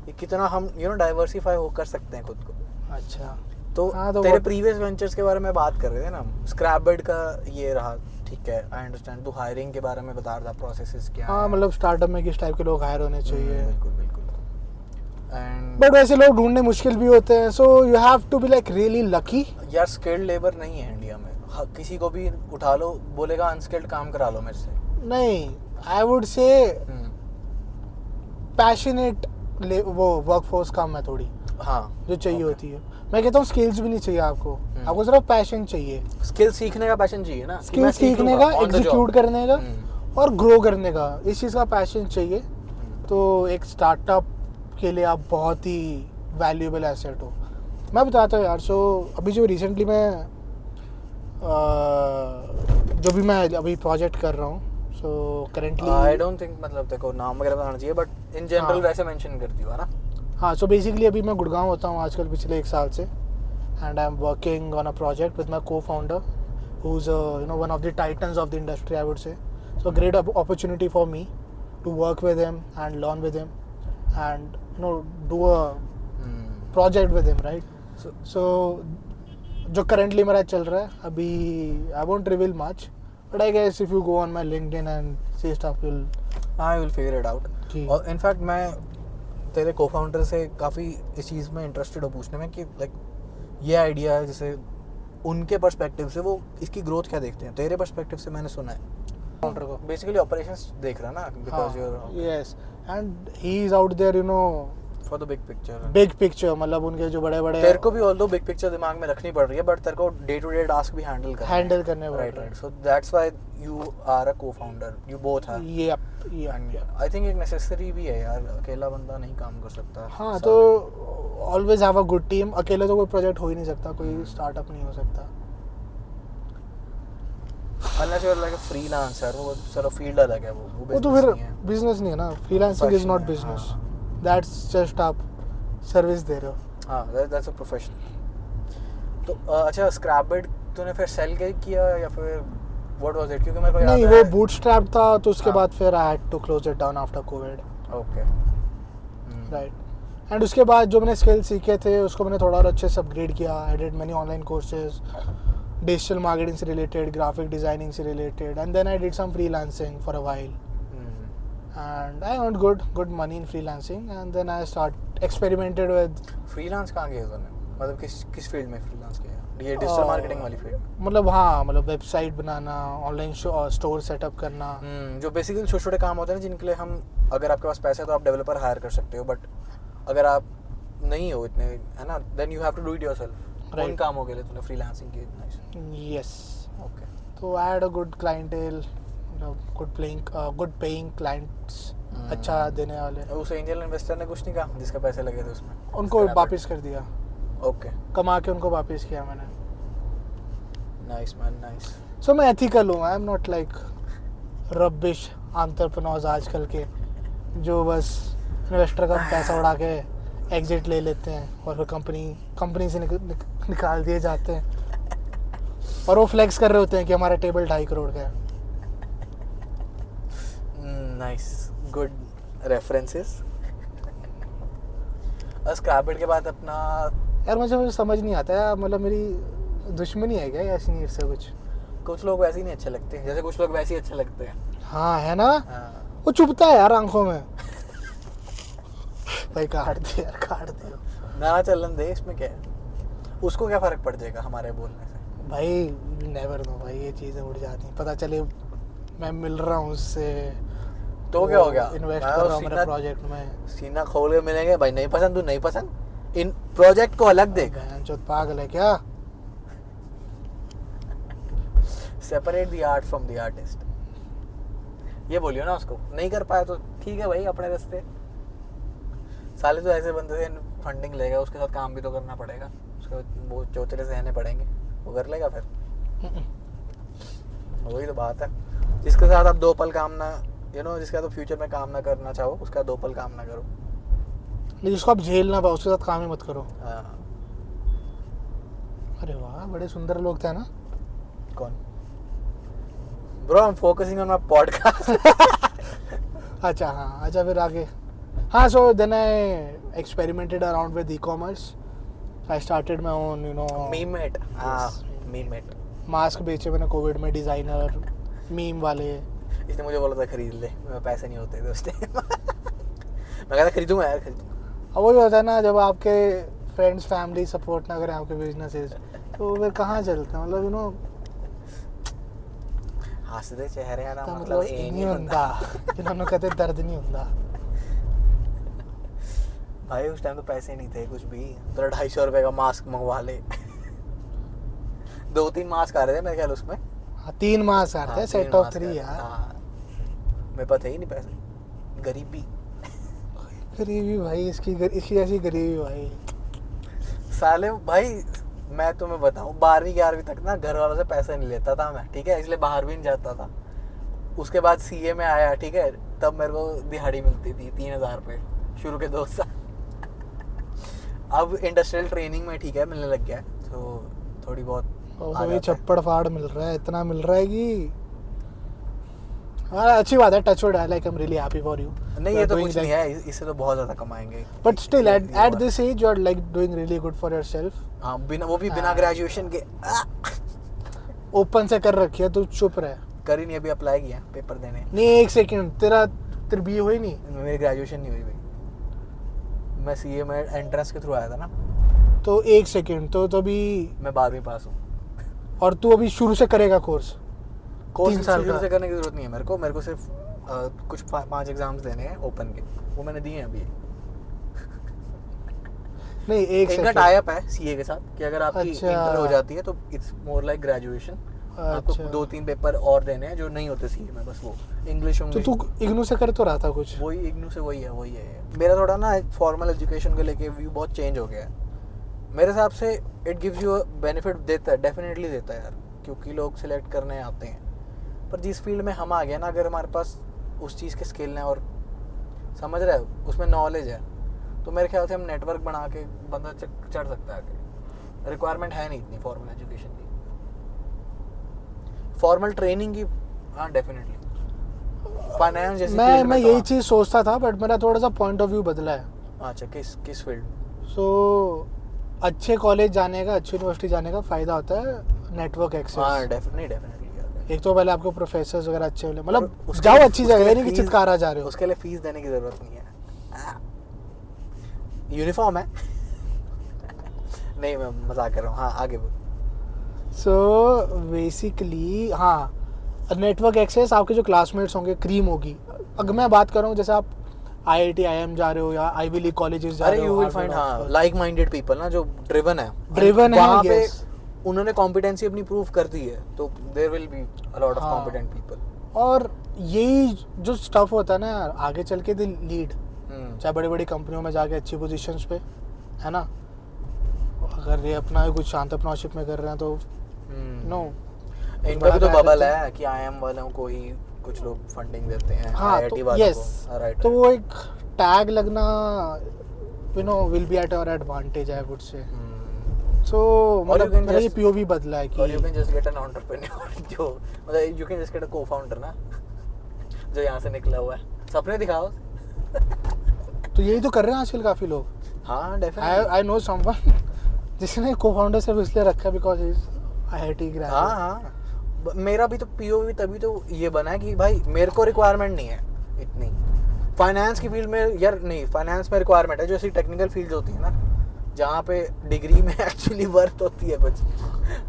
कि कितना हम डाइवर्सिफाई हो कर सकते हैं खुद को. अच्छा तो हाँ, तो तेरे प्रीवियस वेंचर्स के बारे में बात कर रहे थे ना हम. स्क्रैपबर्ड का ये रहा, ठीक है, आई अंडरस्टैंड. तू हायरिंग के बारे में बता रहा था, प्रोसेसेस क्या हाँ, हैं. मतलब स्टार्टअप में किस टाइप के लोग हायर होने चाहिए. बिल्कुल बिल्कुल. एंड बट वैसे लोग ढूंढने मुश्किल भी होते हैं, so you have to be like really lucky. यार स्किल्ड लेबर नहीं है इंडिया में. किसी को भी उठा लो, बोलेगा अनस्किल्ड काम करा लो मेरे से. नहीं, आई वुड से पैशनेट वो वर्कफोर्स कम है थोड़ी, हाँ, जो चाहिए होती है. मैं कहता हूँ स्किल्स भी नहीं चाहिए आपको, आपको सिर्फ पैशन चाहिए. स्किल सीखने का पैशन चाहिए ना. स्किल सीखने का, एग्जीक्यूट करने का और ग्रो करने का, इस चीज़ का पैशन चाहिए. तो एक स्टार्टअप के लिए आप बहुत ही वैल्यूएबल एसेट हो. मैं बताता हूँ यार. सो अभी जो रिसेंटली मैं अभी प्रोजेक्ट कर रहा हूँ, so currently I don't think, मतलब देखो नाम वगैरह बताना चाहिए, बट इन जनरल वैसे मेंशन कर दियो है ना. हाँ, सो बेसिकली अभी मैं गुड़गांव होता हूँ आजकल पिछले 1 साल से, and I am working on a project with my cofounder who is one of the titans of the industry, I would say. So great opportunity for me to work with him and learn with him and do a project with him, right? So जो currently मेरा चल रहा है अभी, I won't reveal much, but I guess if you go on my LinkedIn and see stuff, I will figure it out. और इनफैक्ट मैं तेरे को-फाउंडर से काफ़ी इस चीज़ में इंटरेस्टेड हूँ पूछने में कि लाइक ये आइडिया है, जैसे उनके पर्सपेक्टिव से वो इसकी ग्रोथ क्या देखते हैं. तेरे पर्सपेक्टिव से मैंने सुना है फाउंडर को बेसिकली ऑपरेशंस देख रहा ना, because you are. Yes, and he is out there for the big picture. मतलब उनके जो बड़े बड़े, तेरे को भी ऑल्दो बिग पिक्चर दिमाग में रखनी पड़ रही है, बट तेरे को डे टू डे टास्क भी हैंडल करने पड़ रहे हैं. So that's why you are a co-founder, you both are. ये आई थिंक एक नेसेसरी भी है यार, अकेला बंदा नहीं काम कर सकता. हाँ, तो always have a good team. अकेले तो कोई प्रोजेक्ट हो ही नहीं सकता, कोई स्टार्टअप नहीं हो सकता. Unless you're like a freelancer, वो सारा फील्ड अलग है. वो तो फिर बिजनेस नहीं है ना. Freelancing is not business, that's just आप सर्विस दे रहे हो. हाँ, दैट्स अ प्रोफेशन. तो अच्छा, स्क्रैपबर्ड तूने फिर सेल किया या फिर व्हाट वाज इट? क्योंकि मेरे को याद है नहीं, वो बूटस्ट्रैप था, तो उसके बाद फिर I had to close it down after covid. Okay, right. And उसके बाद जो मैंने स्किल सीखे थे उसको मैंने थोड़ा और अच्छे से अपग्रेड किया. I did many online courses, digital marketing से रिलेटेड, ग्राफिक डिजाइनिंग से related, and then I did some freelancing for a while, and I earned good money in freelancing, and then I start experimented with. Freelance कहाँ किया तूने? मतलब किस फील्ड में फ्रीलांस किया? ये डिजिटल मार्केटिंग वाली फील्ड? मतलब हाँ, मतलब वेबसाइट बनाना, ऑनलाइन स्टोर सेटअप करना, जो बेसिकली छोटे छोटे काम होते हैं जिनके लिए हम, अगर आपके पास पैसा है तो आप डेवलपर हायर कर सकते हो, बट अगर आप नहीं हो इतने, है ना, then you have to do it yourself. उन कामों के लिए तूने फ्रीलांसिंग की? यस. ओके. तो I had a good clientele, good paying clients, अच्छा देने वाले. उस एंजल इन्वेस्टर ने कुछ नहीं कहा जिसके पैसे लगे थे उसमें? उनको वापस कर दिया. ओके. कमा के उनको वापस किया मैंने. Nice man, nice. सो मैं एथिकल हूँ, आई am not like rubbish entrepreneurs आजकल के जो बस इन्वेस्टर का पैसा उड़ा के एग्जिट ले लेते हैं और फिर कंपनी से निकाल दिए जाते हैं और वो फ्लेक्स कर रहे होते हैं कि हमारा टेबल 2.5 करोड़ का है। Nice, good references. स्क्रैपेड के बाद अपना यार मुझे समझ नहीं आता है, मतलब मेरी दुश्मनी है क्या यासीन से कुछ लोग वैसे ही नहीं अच्छे लगते, जैसे कुछ लोग वैसे ही अच्छे लगते हैं। हाँ है ना, हाँ। वो चुभता है यार आंखों में। भाई काट दे यार, काट दे ना चलन दे, इसमें क्या है, उसको क्या फर्क पड़ जाएगा हमारे बोलने से। भाई नेवर नो भाई, ये चीज़ें उड़ जाती हैं, पता चले मैं मिल रहा हूँ उससे तो क्या हो गया, इन्वेस्ट कर रहा हूँ मेरे प्रोजेक्ट में, सीना खोल के मिलेंगे भाई, नहीं पसंद तू नहीं पसंद, इन प्रोजेक्ट को अलग देख। जो पागल है क्या। Separate the art from the artist, ये बोलियो ना उसको। नहीं कर पाया तो ठीक है भाई, अपने रास्ते। साले तो ऐसे बंदे से फंडिंग लेगा, उसके साथ काम भी तो करना पड़ेगा, उसके वो चौचले सहने पड़ेंगे, वो कर लेगा फिर। वही तो बात है, जिसके साथ आप 2 पल काम ना, जिसके साथ फ्यूचर में काम ना करना चाहो, उसका 2 पल काम ना करो। जिसको आप झेल ना पाओ उसके साथ काम ही मत करो। हाँ। अरे वाह, बड़े सुंदर लोग थे ना। कौन? Bro, I am focusing on my podcast. अच्छा हाँ, अच्छा फिर आगे। हाँ, so then I experimented around with ecommerce. I started my own memate. हाँ, मीमेट। मास्क बेचे मैंने कोविड में, डिजाइनर मीम वाले। इसने मुझे बोला था खरीद ले, मेरे पैसे नहीं होते थे उस टाइम। मैं कहता खरीदूंगा यार, खरीदूंगा। अब वही होता है ना, जब आपके फ्रेंड्स फैमिली सपोर्ट ना करें आपके बिजनेसेस, तो फिर कहाँ चलते हैं, मतलब हंसदे चेहरे का मतलब ਇਹ नहीं होता, जिन्होंने कहते दर्द नहीं होता। भाई उस टाइम तो पैसे नहीं थे कुछ भी, तो 250 रुपए का मास्क मंगवा ले। 2-3 मास्क आ रहे थे मेरे ख्याल उसमें। हाँ, 3 मास आते हैं, सेट ऑफ 3 यार। हाँ, मेरे पास है ही नहीं पैसे, गरीबी। गरीबी भाई, इसकी जैसी गरीबी भाई। साले भाई मैं तुम्हें बताऊं, 12वीं 11वीं तक ना घर वालों से पैसे नहीं लेता था मैं, ठीक है, इसलिए बाहर भी नहीं जाता था। उसके बाद सीए में आया, ठीक है, तब मेरे को दिहाड़ी मिलती थी 3000 रुपये शुरू के 2 साल। अब इंडस्ट्रियल ट्रेनिंग में ठीक है मिलने लग गया, तो थोड़ी बहुत ये छप्पड़ फाड़ मिल रहा है, इतना मिल रहा है कि हाँ अच्छी बात है, टच वुड है, like I am really happy for you. नहीं ये तो कुछ नहीं है, इससे तो बहुत ज़्यादा कमाएंगे, but still at this age you are like doing really good for yourself. हाँ, वो भी बिना ग्रेजुएशन के। ओपन से कर रखी है, तू चुप रह। करी नहीं, अभी अप्लाई किया पेपर देने। नहीं, एक सेकंड, तेरी बीए हुई नहीं? मेरी ग्रेजुएशन नहीं हुई भाई, मैं सीए में एंट्रेंस के थ्रू आया था ना। तो एक सेकंड, तो अभी मैं 12वीं पास हूँ। और तू अभी शुरू से करेगा कोर्स 3 साल शुरू का? से करने की जरूरत नहीं है मेरे को सिर्फ कुछ 5 एग्जाम्स देने हैं ओपन के, वो मैंने दिए हैं अभी। नहीं, एक इनका टाई अप है सीए के साथ कि अगर आपकी अच्छा। इंटर हो जाती है तो इट्स मोर लाइक ग्रेजुएशन। आपको अच्छा। 2-3 पेपर और देने हैं जो नहीं होते सीए में, बस वो इंग्लिश तो तू इग्नू से कर तो रहा था कुछ? वही इग्नू से वही है। मेरा थोड़ा ना फॉर्मल एजुकेशन को लेके व्यू बहुत चेंज हो गया है मेरे हिसाब से। इट गिव्स यू बेनिफिट देता है, डेफिनेटली देता है यार, क्योंकि लोग सिलेक्ट करने आते हैं। पर जिस फील्ड में हम आ गए ना, अगर हमारे पास उस चीज़ के स्किल हैं और समझ रहे हो उसमें नॉलेज है, तो मेरे ख्याल से हम नेटवर्क बना के बंदा चढ़ सकता है आगे। रिक्वायरमेंट है नहीं इतनी फॉर्मल एजुकेशन की, फॉर्मल ट्रेनिंग की। हाँ डेफिनेटली फाइनेंस जैसी मैं यही चीज़ सोचता था, बट मेरा थोड़ा सा पॉइंट ऑफ व्यू बदला है। अच्छा, किस फील्ड? सो अच्छे कॉलेज जाने का, अच्छी यूनिवर्सिटी जाने का फ़ायदा होता है नेटवर्क एक्सेस। हाँ डेफिनेटली। एक तो पहले आपको प्रोफेसर्स वगैरह अच्छे मिले, मतलब उसके जाओ लिए- अच्छी उसके जगह, लिए नहीं कि फीस- चित्कारा जा रहे हो। उसके लिए फीस देने की जरूरत नहीं है, यूनिफॉर्म है। नहीं मैं मजाक कर रहा हूँ। हाँ आगे बोल। सो बेसिकली हाँ, नेटवर्क एक्सेस, आपके जो क्लासमेट्स होंगे, क्रीम होगी। अगर मैं बात कर रहा हूँ जैसे आप IIT IIM जा रहे हो या आईवी लीग कॉलेजेस जा रहे हो, अरे यू विल फाइंड हाँ लाइक माइंडेड पीपल ना, जो ड्रिवन है वहाँ पे yes. उन्होंने कॉम्पिटेंसी अपनी प्रूव कर दी है, तो there will be a lot of हाँ। Competent people. और यही जो स्टफ होता है ना आगे चल के, द लीड, चाहे बड़ी बड़ी कंपनियों में जाके अच्छी पोजीशंस पे, है ना। अगर ये अपना कुछ एंटरप्रेन्योरशिप में कर रहे हैं तो नो। इनका भी तो बड़ा guy बबल रहता है कि IIM वालों को ही कुछ लोग फंडिंग देते हैं, हाँ IIT तो वालों यस को। राइट, तो वो एक टैग लगना will be at our advantage I would say. So you मतलब can मेरा ये just- POV बदला है और यू कि can just get an entrepreneur जो मतलब you can just get a co-founder ना जो यहाँ से निकला हुआ है, सपने दिखाओ। तो यही तो कर रहे हैं आजकल काफी लोग। हाँ डेफिनेटली। आई नो समवन जिसने को-फाउंडर सिर्फ इसलिए रखा बिकॉज इज IIT ग्रेजुएट। हाँ हाँ मेरा भी तो POV तभी तो ये बना है कि भाई मेरे को रिक्वायरमेंट नहीं है इतनी फाइनेंस की फील्ड में यार, नहीं फाइनेंस में रिक्वायरमेंट है जो ऐसी टेक्निकल फील्ड होती है ना जहाँ पे डिग्री में एक्चुअली वर्थ होती है कुछ,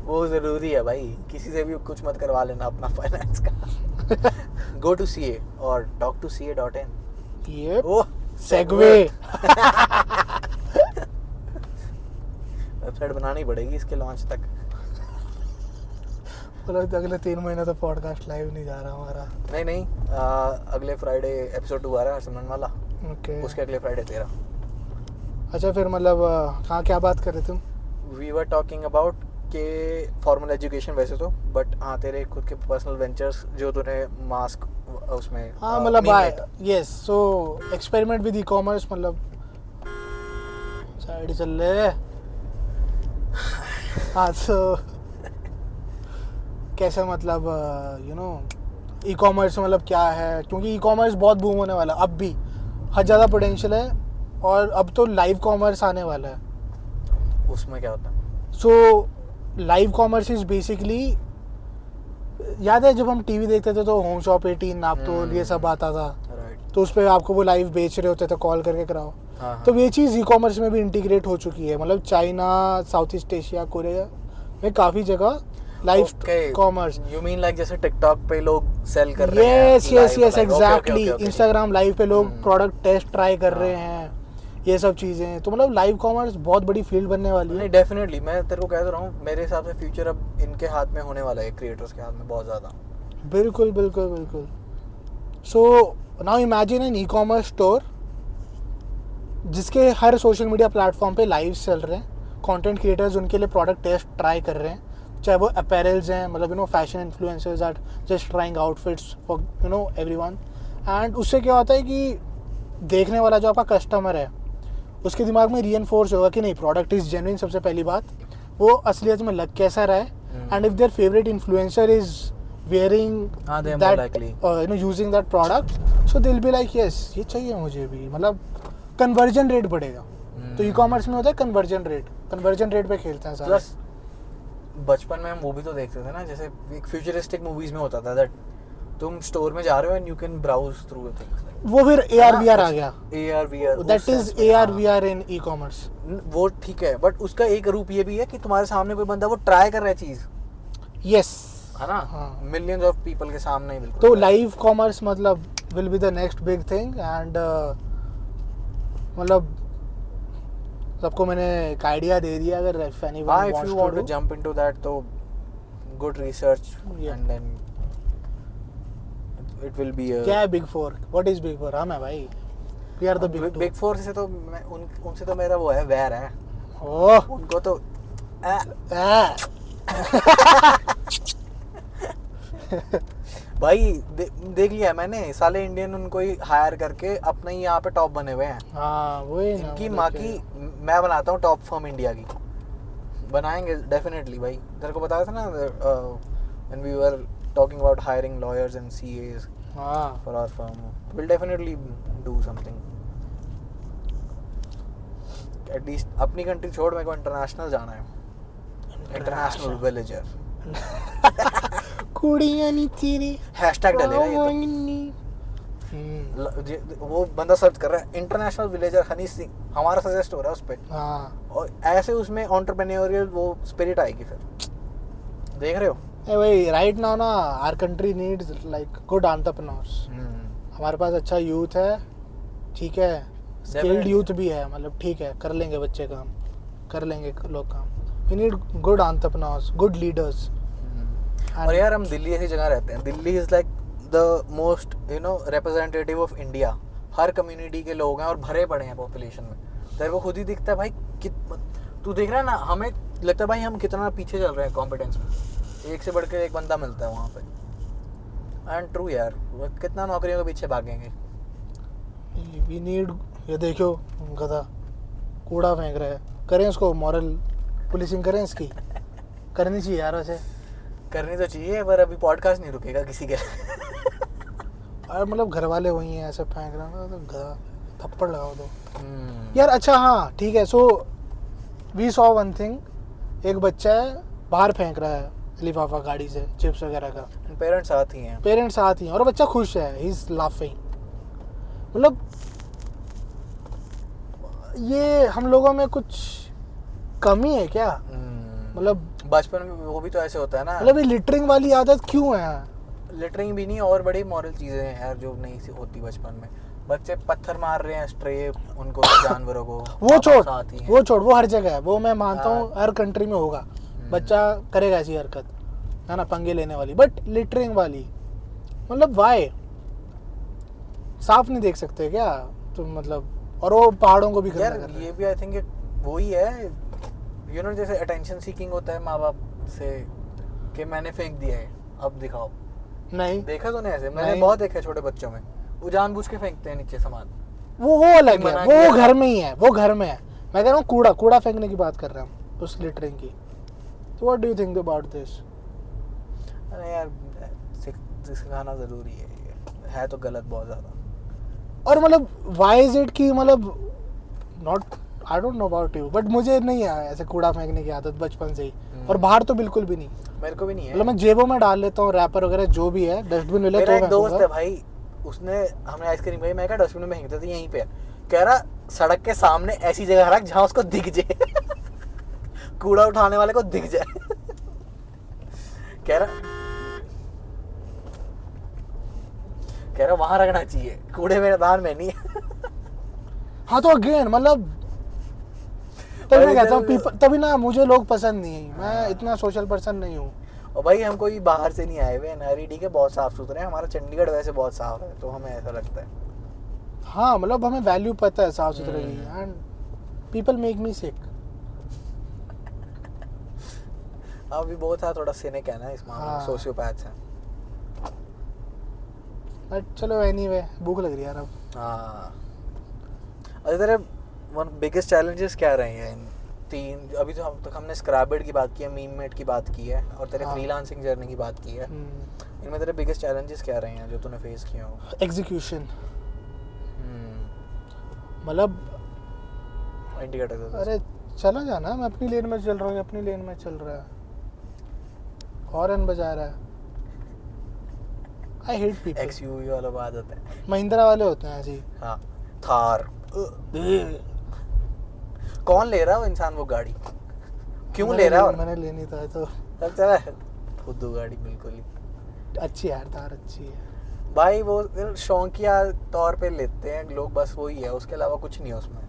वो ज़रूरी है भाई। किसी से भी कुछ मत करवा लेना अपना फाइनेंस का। गो टू CA और talk to CA.in। ये ओह सेगवे वेबसाइट बनानी पड़ेगी इसके लॉन्च तक। मतलब अगले 3 महीने तो पॉडकास्ट लाइव नहीं जा रहा हमारा। नहीं अगले फ्राइडे एपिसोड 2 आ रहा है हरसिमरन वाला, ओके उसके अगले फ्राइडे 13। अच्छा फिर मतलब कहाँ क्या बात कर रहे तुम? वी वर टॉकिंग अबाउट के फॉर्मल एजुकेशन वैसे तो, बट हाँ तेरे खुद के पर्सनल वेंचर्स जो तूने मास्क उसमें हाँ मतलब yes so experiment with e-commerce मतलब साइड चल रहे। हाँ तो कैसे मतलब ई-कॉमर्स मतलब क्या है, क्योंकि ई-कॉमर्स बहुत बूम होने वाला है अब भी, हद ज़्यादा पोटेंशियल है और अब तो लाइव कॉमर्स आने वाला है। उसमें क्या होता है? सो लाइव कॉमर्स इज बेसिकली, याद है जब हम टीवी देखते थे तो होम शॉप 18 नापतोल ये सब आता था, राइट। तो उस पर आपको वो लाइव बेच रहे होते थे कॉल करके कराओ। हाँ तो ये चीज़ ई कॉमर्स में भी इंटीग्रेट हो चुकी है, मतलब China, south east Asia, Korea में काफ़ी जगह live commerce. You mean like जैसे टिकटॉक पे लोग सेल कर रहे हैं? Yes yes yes live, exactly, okay. Instagram live पे लोग प्रोडक्ट टेस्ट ट्राई कर हाँ। रहे हैं, ये सब चीज़ें। तो मतलब लाइव कॉमर्स बहुत बड़ी फील्ड बनने वाली है। नहीं डेफिनेटली, मैं तेरे को कह तो रहा हूँ मेरे हिसाब से फ्यूचर अब इनके हाथ में होने वाला है, क्रिएटर्स के हाथ में बहुत ज़्यादा। बिल्कुल बिल्कुल बिल्कुल। So now imagine an e commerce store जिसके हर सोशल मीडिया प्लेटफॉर्म पे लाइव चल रहे हैं, कंटेंट क्रिएटर्स उनके लिए प्रोडक्ट टेस्ट ट्राई कर रहे हैं, चाहे वो अपैरल्स हैं, मतलब fashion influencers are just trying outfits for everyone. And उससे क्या होता है कि देखने वाला जो आपका कस्टमर है उसके दिमाग में रीइंफोर्स होगा कि नहीं प्रोडक्ट इज़ जेन्युइन। सबसे पहली बात, वो असलियत में लग कैसा रहा है, and if their favourite influencer is wearing they are more that likely. Using that product, so they'll be like yes ये चाहिए मुझे भी, मतलब कन्वर्जन रेट बढ़ेगा। तो ई कॉमर्स में होता है कन्वर्जन रेट पे खेलते हैं सारे। प्लस बचपन में हम मूवी तो देखते थे ना, जैसे एक फ्यूचरिस्टिक मूवीज में होता था दैट तुम स्टोर में जा रहे हो and you can browse through the things. वो फिर AR VR आ गया, AR VR, that is AR VR in e commerce. वो ठीक है, बट उसका एक रूप ये भी है कि तुम्हारे सामने कोई बंदा वो ट्राई कर रहा है चीज, यस है ना, हाँ। मिलियंस ऑफ पीपल के सामने ही बिल्कुल। तो लाइव कॉमर्स मतलब will be the next big thing. And मतलब सबको मैंने एक आइडिया दे दिया, अगर इफ एनीवन हाँ, if wants you to want to do. Jump into that तो good research Yeah. And then it will be क्या है big four? What is big four? हम है भाई, we are the big big four से तो मैं उनसे तो मेरा वो है वैर है, ओह उनको तो भाई देख लिया मैंने, साले इंडियन उनको ही हायर करके अपने ही यहाँ पे टॉप बने हुए हैं। हाँ वही ना, इनकी मतलब माँ कि- की मैं बनाता हूँ टॉप फर्म इंडिया की, बनाएंगे डेफिनेटली भाई। तेरे को बताया था ना when we were talking about hiring lawyers and CAs हाँ for our firm, will definitely do something. At least अपनी कंट्री छोड़, मेरे को इंटरनेशनल जाना है, इंटरनेशनल विलेजर। कुड़ियाँ नहीं तेरी हैशटैग डलेगा ये तो। वो बंदा सर्च कर रहा है इंटरनेशनल विलेजर हनी सिंह, हमारा सजेस्ट हो रहा है उस पे, हाँ और ऐसे उसमें एंटरप्रेन्योरियल वो स्पिरिट आएगी फिर, देख रहे हो। भाई राइट नाउ ना our country needs like good entrepreneurs. हमारे पास अच्छा यूथ है, ठीक है, स्किल्ड Definitely. यूथ भी है, मतलब ठीक है, कर लेंगे बच्चे काम, कर लेंगे लोग काम। We need good entrepreneurs, good leaders. और यार हम दिल्ली ऐसी जगह रहते हैं, Delhi is like the most representative of India, हर कम्युनिटी के लोग हैं और भरे पड़े हैं पॉपुलेशन में। तेरे को खुद ही दिखता है भाई, तू देख रहा है ना, हमें लगता है भाई हम कितना पीछे चल रहे हैं कॉम्पिटेंस में, एक से बढ़ के एक बंदा मिलता है वहाँ पे। एंड ट्रू यार, वो कितना नौकरियों के पीछे भागेंगे। वी नीड, ये देखो गधा कूड़ा फेंक रहा है, करें उसको मॉरल पुलिसिंग करें इसकी, करनी चाहिए यार वैसे। करनी तो चाहिए, पर अभी पॉडकास्ट नहीं रुकेगा किसी के। और मतलब घर वाले वही हैं ऐसे फेंक रहे हैं तो गधा, थप्पड़ लगाओ दो यार। अच्छा हाँ ठीक है, so we saw one thing, एक बच्चा है बाहर फेंक रहा है लिफाफा गाड़ी से चिप्स वगैरह का, पेरेंट्स साथ ही हैं, पेरेंट्स साथ ही हैं और बच्चा खुश है, ही इज लाफिंग। मतलब ये हम लोगों में कुछ कमी है क्या? मतलब बचपन में वो भी तो ऐसे होता है ना। मतलब ये लिटरिंग वाली आदत क्यों है? लिटरिंग भी नहीं, और बड़ी मॉरल चीजें हैं यार जो नहीं सी होती बचपन में। बच्चे पत्थर मार रहे हैं स्ट्रे उनको, जानवरों को, वो छोड़, साथ ही हैं। वो छोड़, वो हर जगह है, वो मैं मानता हूँ हर कंट्री में होगा, बच्चा करेगा ऐसी हरकत है ना, पंगे लेने वाली। बट लिटरिंग वाली मतलब वाई? साफ नहीं देख सकते क्या तुम? मतलब और वो पहाड़ों को भी यार कर रहे हैं। ये भी आई थिंक वो ही है, यू नो, जैसे अटेंशन सीकिंग होता है माँ बाप से कि मैंने फेंक दिया है अब दिखाओ। नहीं देखा तो नहीं ऐसे, मैंने नहीं। बहुत देखा है छोटे बच्चों में, वो जानबूझ के फेंकते हैं नीचे सामान। वो अलग है, मना वो किया। घर में ही है, वो घर में है। मैं कह रहा हूँ कूड़ा कूड़ा फेंकने की बात कर रहा हूँ, उस लिटरिंग की। तो what do you think about this? अरे यार सिखाना जरूरी है तो गलत बहुत ज्यादा। और मतलब व्हाई इज इट कि मतलब not, I don't know about you, but मुझे नहीं है ऐसे कूड़ा फेंकने की आदत बचपन से ही, और बाहर तो बिल्कुल भी नहीं। मेरे को भी नहीं है, मतलब मैं जेबों में डाल लेता हूँ रैपर वगैरह जो भी है, डस्टबिन मिले मेरा तो एक दोस्त फेंकूंगा। है भाई, उसने हमने आइसक्रीम खाई, मैं कहा डस्टबिन में फेंकते थे यहीं पे, कह रहा सड़क के सामने ऐसी जगह रख जहाँ उसको दिख जाए। कूड़ा उठाने वाले को दिख जाए। कह रहा वहां रखना चाहिए, कूड़े मैदान में नहीं। हाँ तो अगेन मतलब तभी मैं कहता हूँ तभी ना मुझे लोग पसंद नहीं है, मैं इतना सोशल पर्सन नहीं हूँ। और भाई हम कोई बाहर से नहीं आए हुए, नारीडी के बहुत साफ सुथरे हैं, हमारा चंडीगढ़ वैसे बहुत साफ है, तो हमें ऐसा लगता है। हाँ मतलब हमें वैल्यू पता है साफ सुथरे की, एंड पीपल मेक मी सिक। अभी बहुत था थोड़ा सिनिक है ना इस मामले में, हाँ। सोशियोपैथ्स हैं। बट चलो एनीवे, भूख लग रही है यार अब। हाँ, अरे तेरे बिगेस्ट चैलेंजेस क्या रहे हैं इन तीन, अभी तो हम तक हमने स्क्रैबिड की बात की है, मीममेट की बात की है, और तेरे हाँ। फ्रीलांसिंग जर्नी की बात की है। इनमें तेरे बिगेस्ट चैलेंजेस क्या रहे हैं जो तूने फेस किए हो? एग्जीक्यूशन, मतलब इंडिकेटर। अरे चला जाना, मैं अपनी लेन में चल रहा हूँ, अपनी लेन में चल रहा है, हॉर्न बजा रहा है। I hate people. एक्सयूवी वाला बात होता है। महिंद्रा वाले होते हैं ऐसे ही। हाँ, थार। कौन ले रहा है वो इंसान वो गाड़ी, क्यों ले रहा है? और मैंने लेनी था तो चल चला खुद गाड़ी बिल्कुल ही अच्छी है यार, तार अच्छी है भाई, वो शौकिया तौर पे लेते हैं लोग, बस वही है, उसके अलावा कुछ नहीं है उसमें।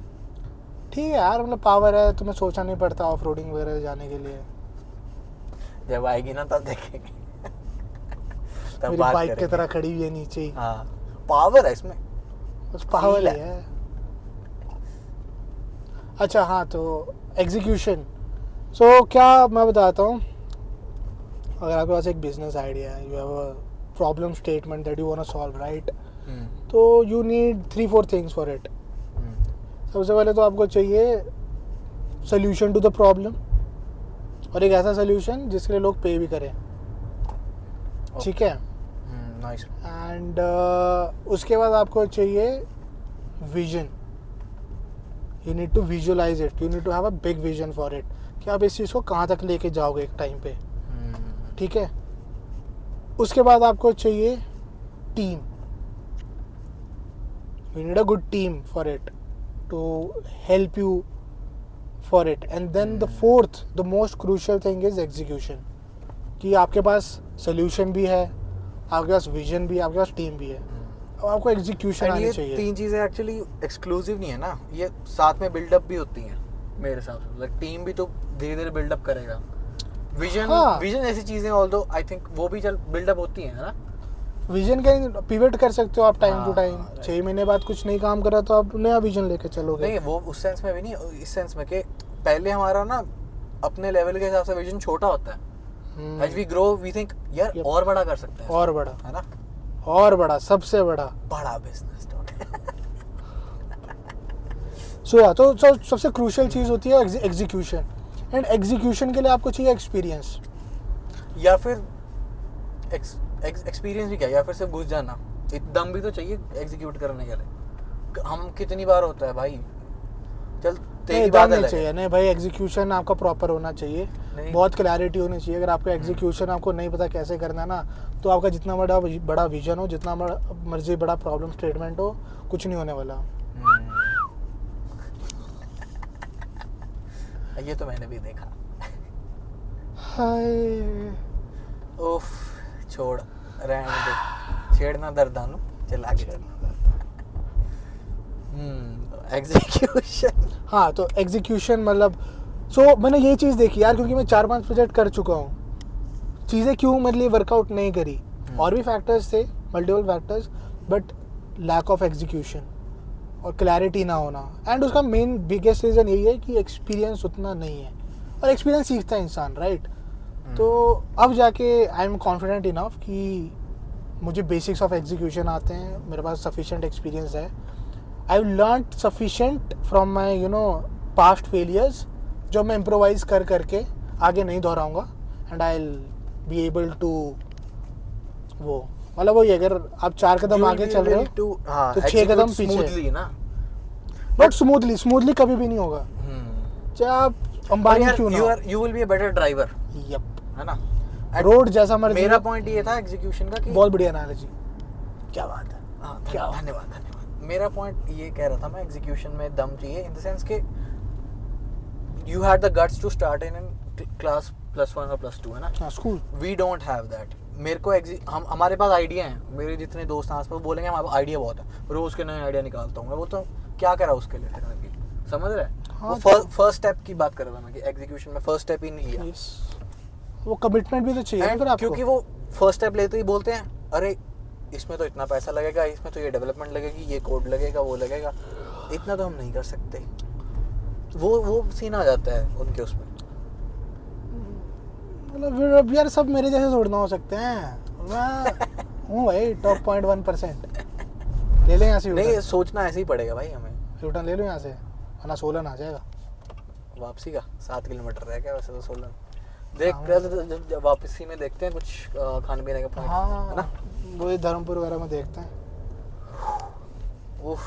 ठीक है यार, मतलब पावर है, तुम्हें सोचना नहीं पड़ता ऑफ रोडिंग वगैरह जाने के लिए। जब आएगी ना तब देखेंगे। तब मेरी बात बाइक की करेंगे। तरह खड़ी हुई है नीचे ही। हाँ, पावर है इसमें, बस पावर Feel ही है। अच्छा हाँ, तो एग्जीक्यूशन, सो क्या मैं बताता हूँ, अगर आपके पास एक बिजनेस आइडिया है, you have a problem statement that you want to solve, right, तो you need 3-4 things for it. सबसे पहले तो आपको चाहिए सोल्यूशन टू द प्रॉब्लम, और एक ऐसा सोल्यूशन जिसके लिए लोग पे भी करें, ठीक है। नाइस। एंड उसके बाद आपको चाहिए vision, you need to visualise it, you need to have a big vision for it, कि आप इस चीज़ को कहाँ तक लेके जाओगे एक टाइम पे, ठीक है। उसके बाद आपको चाहिए team, you need a good team for it to help you for it. And then the fourth, the most crucial thing is execution, कि आपके पास सोल्यूशन भी है, आपके पास विजन भी है, आपके पास टीम भी है, अब आपको एग्जीक्यूशन And आनी ये चाहिए। तीन चीजें एक्चुअली एक्सक्लूसिव नहीं है ना, ये साथ में बिल्डअप भी होती हैं मेरे हिसाब से। लाइक टीम भी तो धीरे धीरे बिल्डअप करेगा, विजन हाँ। विजन ऐसी चीजें ऑल्दो आई थिंक वो भी चल बिल्डअप होती हैं ना। विजन का पिवट कर सकते हो आप टाइम टू हाँ, टाइम, right. 6 महीने बाद कुछ नहीं काम कर रहा तो आप नया विजन लेके चलोगे। नहीं, वो उस सेंस में भी नहीं, इस सेंस में कि पहले हमारा ना अपने लेवल के हिसाब से विजन छोटा होता है, as we grow we think यार Yep. और बड़ा कर सकते हैं, और बड़ा, है ना, और बड़ा, सबसे बड़ा बिजनेस। तो सबसे क्रूशियल चीज़ होती है एग्जीक्यूशन, एंड एग्जीक्यूशन के लिए आपको चाहिए एक्सपीरियंस, या फिर एक्सपीरियंस भी क्या, या फिर सिर्फ घुस जाना, दम भी तो चाहिए एग्जीक्यूट करने के लिए। हम कितनी बार होता है भाई, चल तेरी नहीं बात दम नहीं अलग चाहिए, है, नहीं भाई, एग्जीक्यूशन आपका प्रॉपर होना चाहिए, नहीं। बहुत क्लैरिटी होनी चाहिए। अगर आपका एग्जीक्यूशन आपको नहीं पता कैसे करना है ना, तो आपका जितना बड़ा विजन हो, जितना मर्जी बड़ा प्रॉब्लम स्टेटमेंट हो, कुछ नहीं होने वाला। ये तो मैंने भी देखा। हाय, उफ, छोड़, रहने दे, छेड़ना दर्दानु, चल आगे चल। एग्जीक्यूशन। हाँ तो एग्जीक्यूशन मतलब, मैंने ये चीज़ देखी यार, क्योंकि मैं 4-5 प्रोजेक्ट कर चुका हूँ, चीज़ें क्यों मेरे लिए वर्कआउट नहीं करी, और भी फैक्टर्स थे, multiple factors, but lack of execution और क्लैरिटी ना होना। एंड उसका मेन बिगेस्ट रीज़न यही है कि एक्सपीरियंस उतना नहीं है, और एक्सपीरियंस सीखता है इंसान, राइट। तो अब जाके आई एम कॉन्फिडेंट इनफ कि मुझे बेसिक्स ऑफ एग्जीक्यूशन आते हैं, मेरे पास सफिशिएंट एक्सपीरियंस है, I have learned sufficient from my past failures, जो मैं इम्प्रोवाइज करके आगे नहीं दोहराऊंगा, and I will be able to वो, मतलब वही, अगर आप 4 कदम आगे चल रहे हो तो 6 कदम पीछे ना, बट स्मूथली कभी भी नहीं होगा, चाहे आप अंबानी क्यों ना हो। You will be a better driver, yup, है ना। रोड जैसा मर्जी। मेरा पॉइंट ये था एग्जीक्यूशन का कि बहुत बढ़िया एनालॉजी, क्या बात है, हाँ, क्या धन्यवाद। मेरा पॉइंट ये कह रहा था मैं, एग्जीक्यूशन में दम चाहिए, इन द सेंस के you had the guts to start in class +1 और +2, है ना। हाँ, school we don't have that. मेरे को हमारे पास आइडिया हैं, मेरे जितने दोस्त हैं आसपास बोलेंगे हमारे पास आइडिया बहुत है, रोज के नए आइडिया निकालता हूँ मैं, वो तो क्या करा उसके लिए फिर अभी, समझ रहे हैं। हाँ, वो फर्स्ट स्टेप की बात कर रहा था मैं कि एग्जीक्यूशन में फर्स्ट स्टेप ही नहीं लिया। Yes. वो कमिटमेंट भी तो चाहिए ना फिर आपको, क्योंकि वो फर्स्ट स्टेप लेते ही बोलते हैं अरे इसमें तो इतना पैसा लगेगा, इसमें तो ये डेवलपमेंट लगेगी, ये कोड लगेगा, वो लगेगा, इतना तो हम नहीं कर सकते, वो सीन आ जाता है उनके उसमें। मतलब फिर अब यार सब मेरे जैसे थोड़ी ना हो सकते हैं, मैं हूँ भाई टॉप 0.1%, ले लें यहाँ से नहीं, सोचना ऐसे ही पड़ेगा भाई हमें। रिटर्न ले लो यहाँ से, वरना सोलन आ जाएगा। वापसी का 7 किलोमीटर रह गया वैसे तो सोलन, देख पहले वापसी में देखते हैं कुछ खाने पीने का पॉइंट, है ना, वही धर्मपुर वगैरह में देखते हैं। उफ,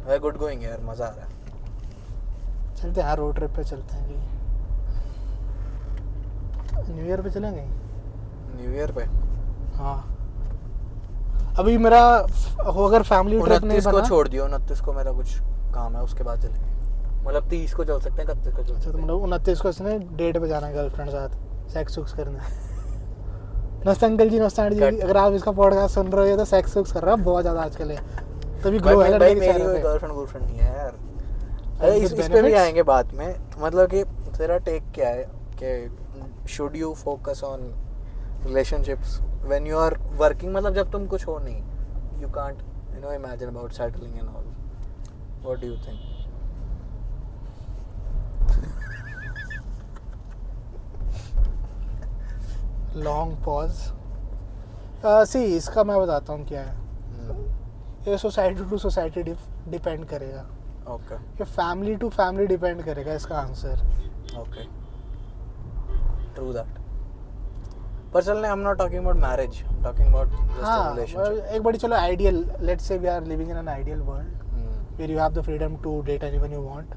वेरी गुड गोइंग यार, मज़ा आ रहा है। चलते हैं यार, रोड ट्रिप पे चलते हैं कहीं, न्यू ईयर पे चलेंगे। न्यू ईयर पे हाँ, अभी मेरा अगर फैमिली ट्रिप नहीं 29 को बना, छोड़ दियो, 29 को मेरा कुछ काम है, उसके बाद चलेंगे, मतलब 30 को चल सकते हैं, 31 को चल अच्छा, सकते तो हैं। मतलब 29 को इसने डेट पे जाना है गर्लफ्रेंड साथ, सेक्स सुक्स करने। नमस्ते अंकल जी, नमस्ते आंटी जी, अगर आप इसका पॉडकास्ट सुन रहे हो तो सेक्स सुक्स कर रहा है बहुत ज़्यादा आजकल है, तभी ग्लो है भाई लड़के के मेरी चेहरे कोई पे। गर्लफ्रेंड नहीं है यार। अरे With इस पे भी benefits? आएंगे बाद में, मतलब कि तेरा टेक क्या है कि should you focus on relationships when you are working, मतलब जब तुम कुछ हो नहीं, you can't imagine about settling and all, what do you think? Long pause, see इसका मैं बताता हूँ क्या है, ये सोसाइटी टू सोसाइटी डिपेंड करेगा, ओके ये फैमिली टू फैमिली डिपेंड करेगा इसका आंसर। Okay, true that. पर चलने, I am not talking about marriage, I am talking about just a हाँ, रिलेशनशिप। एक बड़ी चलो ideal, let's say we are living in an ideal world where you have the freedom to date anyone you want.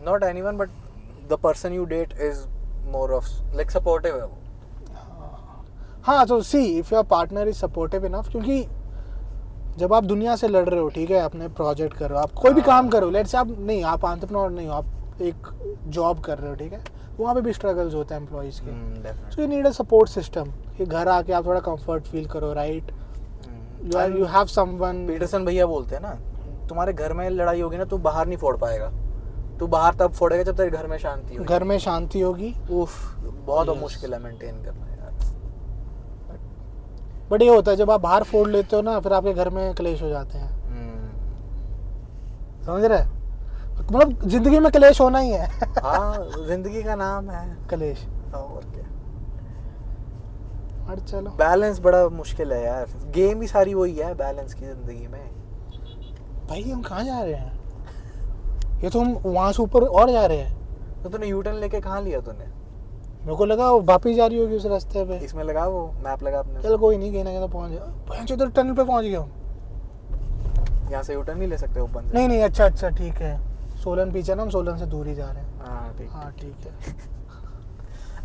Not anyone, but the person you date is more of like supportive है वो। हाँ, तो see if your partner is supportive enough, क्योंकि जब आप दुनिया से लड़ रहे हो, ठीक है, अपने प्रोजेक्ट कर रहे हो, आप कोई भी काम करो, लेट्स से आप नहीं, आप एंटरप्रेन्योर नहीं हो, आप एक जॉब कर रहे हो, ठीक है, वहाँ पे भी स्ट्रगल्स होते हैं एम्प्लॉइज के, Definitely. So you need a support system कि घर आके आप थोड़ा कंफर्ट फील करो, right, you have someone. Peterson भैया बोलते हैं ना, तुम्हारे घर में लड़ाई होगी ना, तू बाहर नहीं फोड़ पाएगा, तू बाहर तब फोड़ेगा जब तेरे घर में शांति होगी। घर में शांति होगी। उफ, बहुत Yes. मुश्किल है मेंटेन करना यार। बट ये होता है जब आप बाहर फोड़ लेते हो ना, फिर आपके घर में क्लेश हो जाते हैं, समझ रहे हैं? मतलब जिंदगी में कलेश होना ही है। हाँ जिंदगी का नाम है कलेश। और क्या। और चलो बैलेंस बड़ा मुश्किल है यार, गेम ही सारी वही है बैलेंस की जिंदगी में। भाई हम कहाँ जा रहे हैं? ये तो हम वहां से ऊपर और जा रहे हैं। तो तूने यू टर्न लेके कहाँ लिया तूने? मेरे को लगा वो वापिस जा रही होगी उस रास्ते पे। इसमें लगा वो मैप लगा अपने। चल कोई नहीं, कहीं ना कहीं तो पहुंच गया। उधर टनल पे पहुंच गया हूँ। यहाँ से यू टर्न नहीं ले सकते ओपन से? नहीं नहीं, अच्छा अच्छा ठीक है। सोलन पीछे ना, हम सोलन से दूर ही जा रहे हैं। हाँ ठीक। हाँ ठीक है।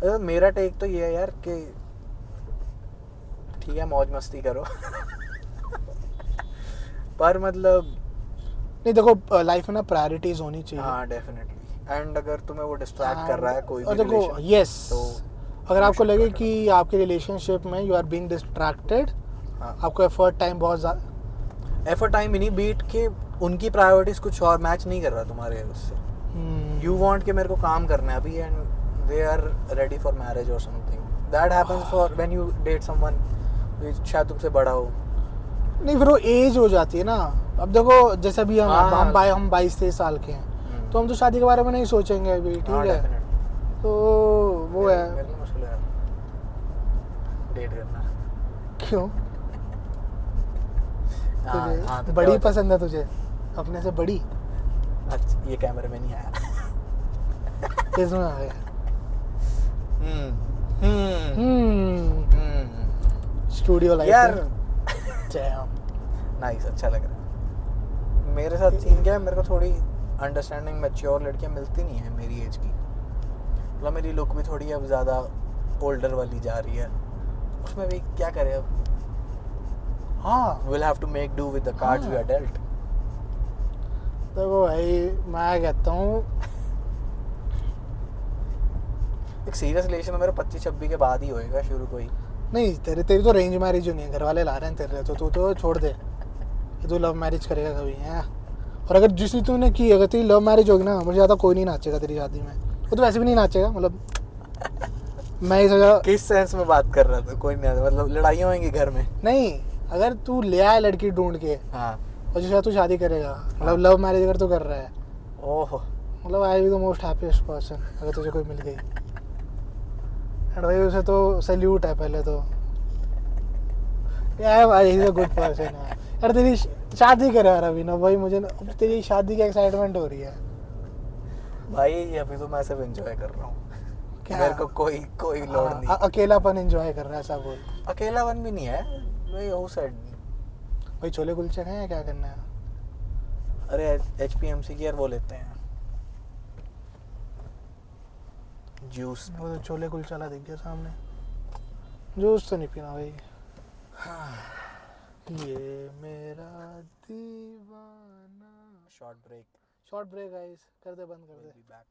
अरे मेरा टेक तो ये है यार कि ठीक है मौज मस्ती करो पर मतलब नहीं देखो, लाइफ में ना प्रायोरिटीज होनी चाहिए। हाँ डेफिनेटली। एंड अगर तुम्हें वो डिस्ट्रैक्ट कर रहा है कोई भी और देखो relation, यस, तो अगर आपको should लगे cut कि आपके रिलेशनशिप में यू आर बीइंग डिस्ट्रैक्टेड, हाँ आपको एफर्ट टाइम बहुत ज़्यादा। एफर्ट टाइम ही नहीं बीट के उनकी प्रायोरिटीज कुछ और मैच नहीं कर रहा तुम्हारे उससे। यू वांट कि मेरे को काम करना है अभी and they are ready for marriage और something that happens for when you date someone शायद तुमसे बड़ा हो। नहीं फिर वो एज हो जाती है ना। अब देखो जैसे अभी हाँ। हम 22-23 साल के हैं, तो हम तो शादी के बारे में नहीं सोचेंगे अभी, ठीक हाँ, है। definitely। तो वो है। मेरे लिए मुश्किल है डेट करना। क्यों? तुझे हाँ, तो बड़ी क्या होता पसंद है तुझे, अपने से बड़ी? है? अच्छा ये कैमरे में नहीं आया। किसमें आ गया? हम्म हम्म हम्म। स्टूडियो लाइट यार जैम। नाइस, अच्छा लग रहा है। मेरे साथ सीन क्या है, मेरे को थोड़ी अंडरस्टैंडिंग मैच्योर लड़कियां मिलती नहीं है मेरी एज की। मतलब मेरी लुक भी थोड़ी अब ज़्यादा ओल्डर वाली जा रही है, उसमें भी क्या करें अब। हाँ will have to make do with the cards we are dealt. देखो भाई, मैं कहता हूँ एक सीरियस रिलेशन मेरा 25-26 के बाद ही होएगा शुरू कोई। नहीं, तेरी तो रेंज मैरिज नहीं है, घर वाले ला रहे हैं तेरे, तो तू तो छोड़ दे कि तू लव मैरिज करेगा कभी है। और अगर जिसने तूने की, अगर तेरी लव मैरिज होगी ना, मुझे ज़्यादा कोई नहीं नाचेगा तेरी शादी में। वो तो वैसे भी नहीं नाचेगा, मतलब मैं इस वजह। किस सेंस में बात कर रहा था? कोई नहीं, मतलब लड़ाइयाँ होंगी घर में? नहीं, अगर तू ले आए लड़की ढूंढ के हाँ। और जिसके साथ तू शादी करेगा, मतलब लव मैरिज अगर तू कर रहा है, ओहो। मतलब I be the most happiest person अगर तुझे कोई मिल गई। एंड भाई उसे तो सैल्यूट है पहले तो, यार भाई इज अ गुड पर्सन है यार। तेरी शादी करे यार अभी ना भाई, मुझे ना तेरी शादी की एक्साइटमेंट हो रही है भाई अभी तो मैं सिर्फ एंजॉय कर रहा हूँ, क्या? मेरे को कोई लोड नहीं। अकेलापन एंजॉय कर रहा है, ऐसा बोल। अकेलापन भी नहीं है भाई, हो साइड। भाई छोले कुलचे खाए हैं, क्या करना है? अरे HPMC की यार वो लेते हैं जूस। वो तो छोले कुलचा वाला दिख गया सामने। जूस तो नहीं पीना भाई। ये मेरा दीवाना। Short break. Short break guys, कर दे, बंद कर दे। बैक।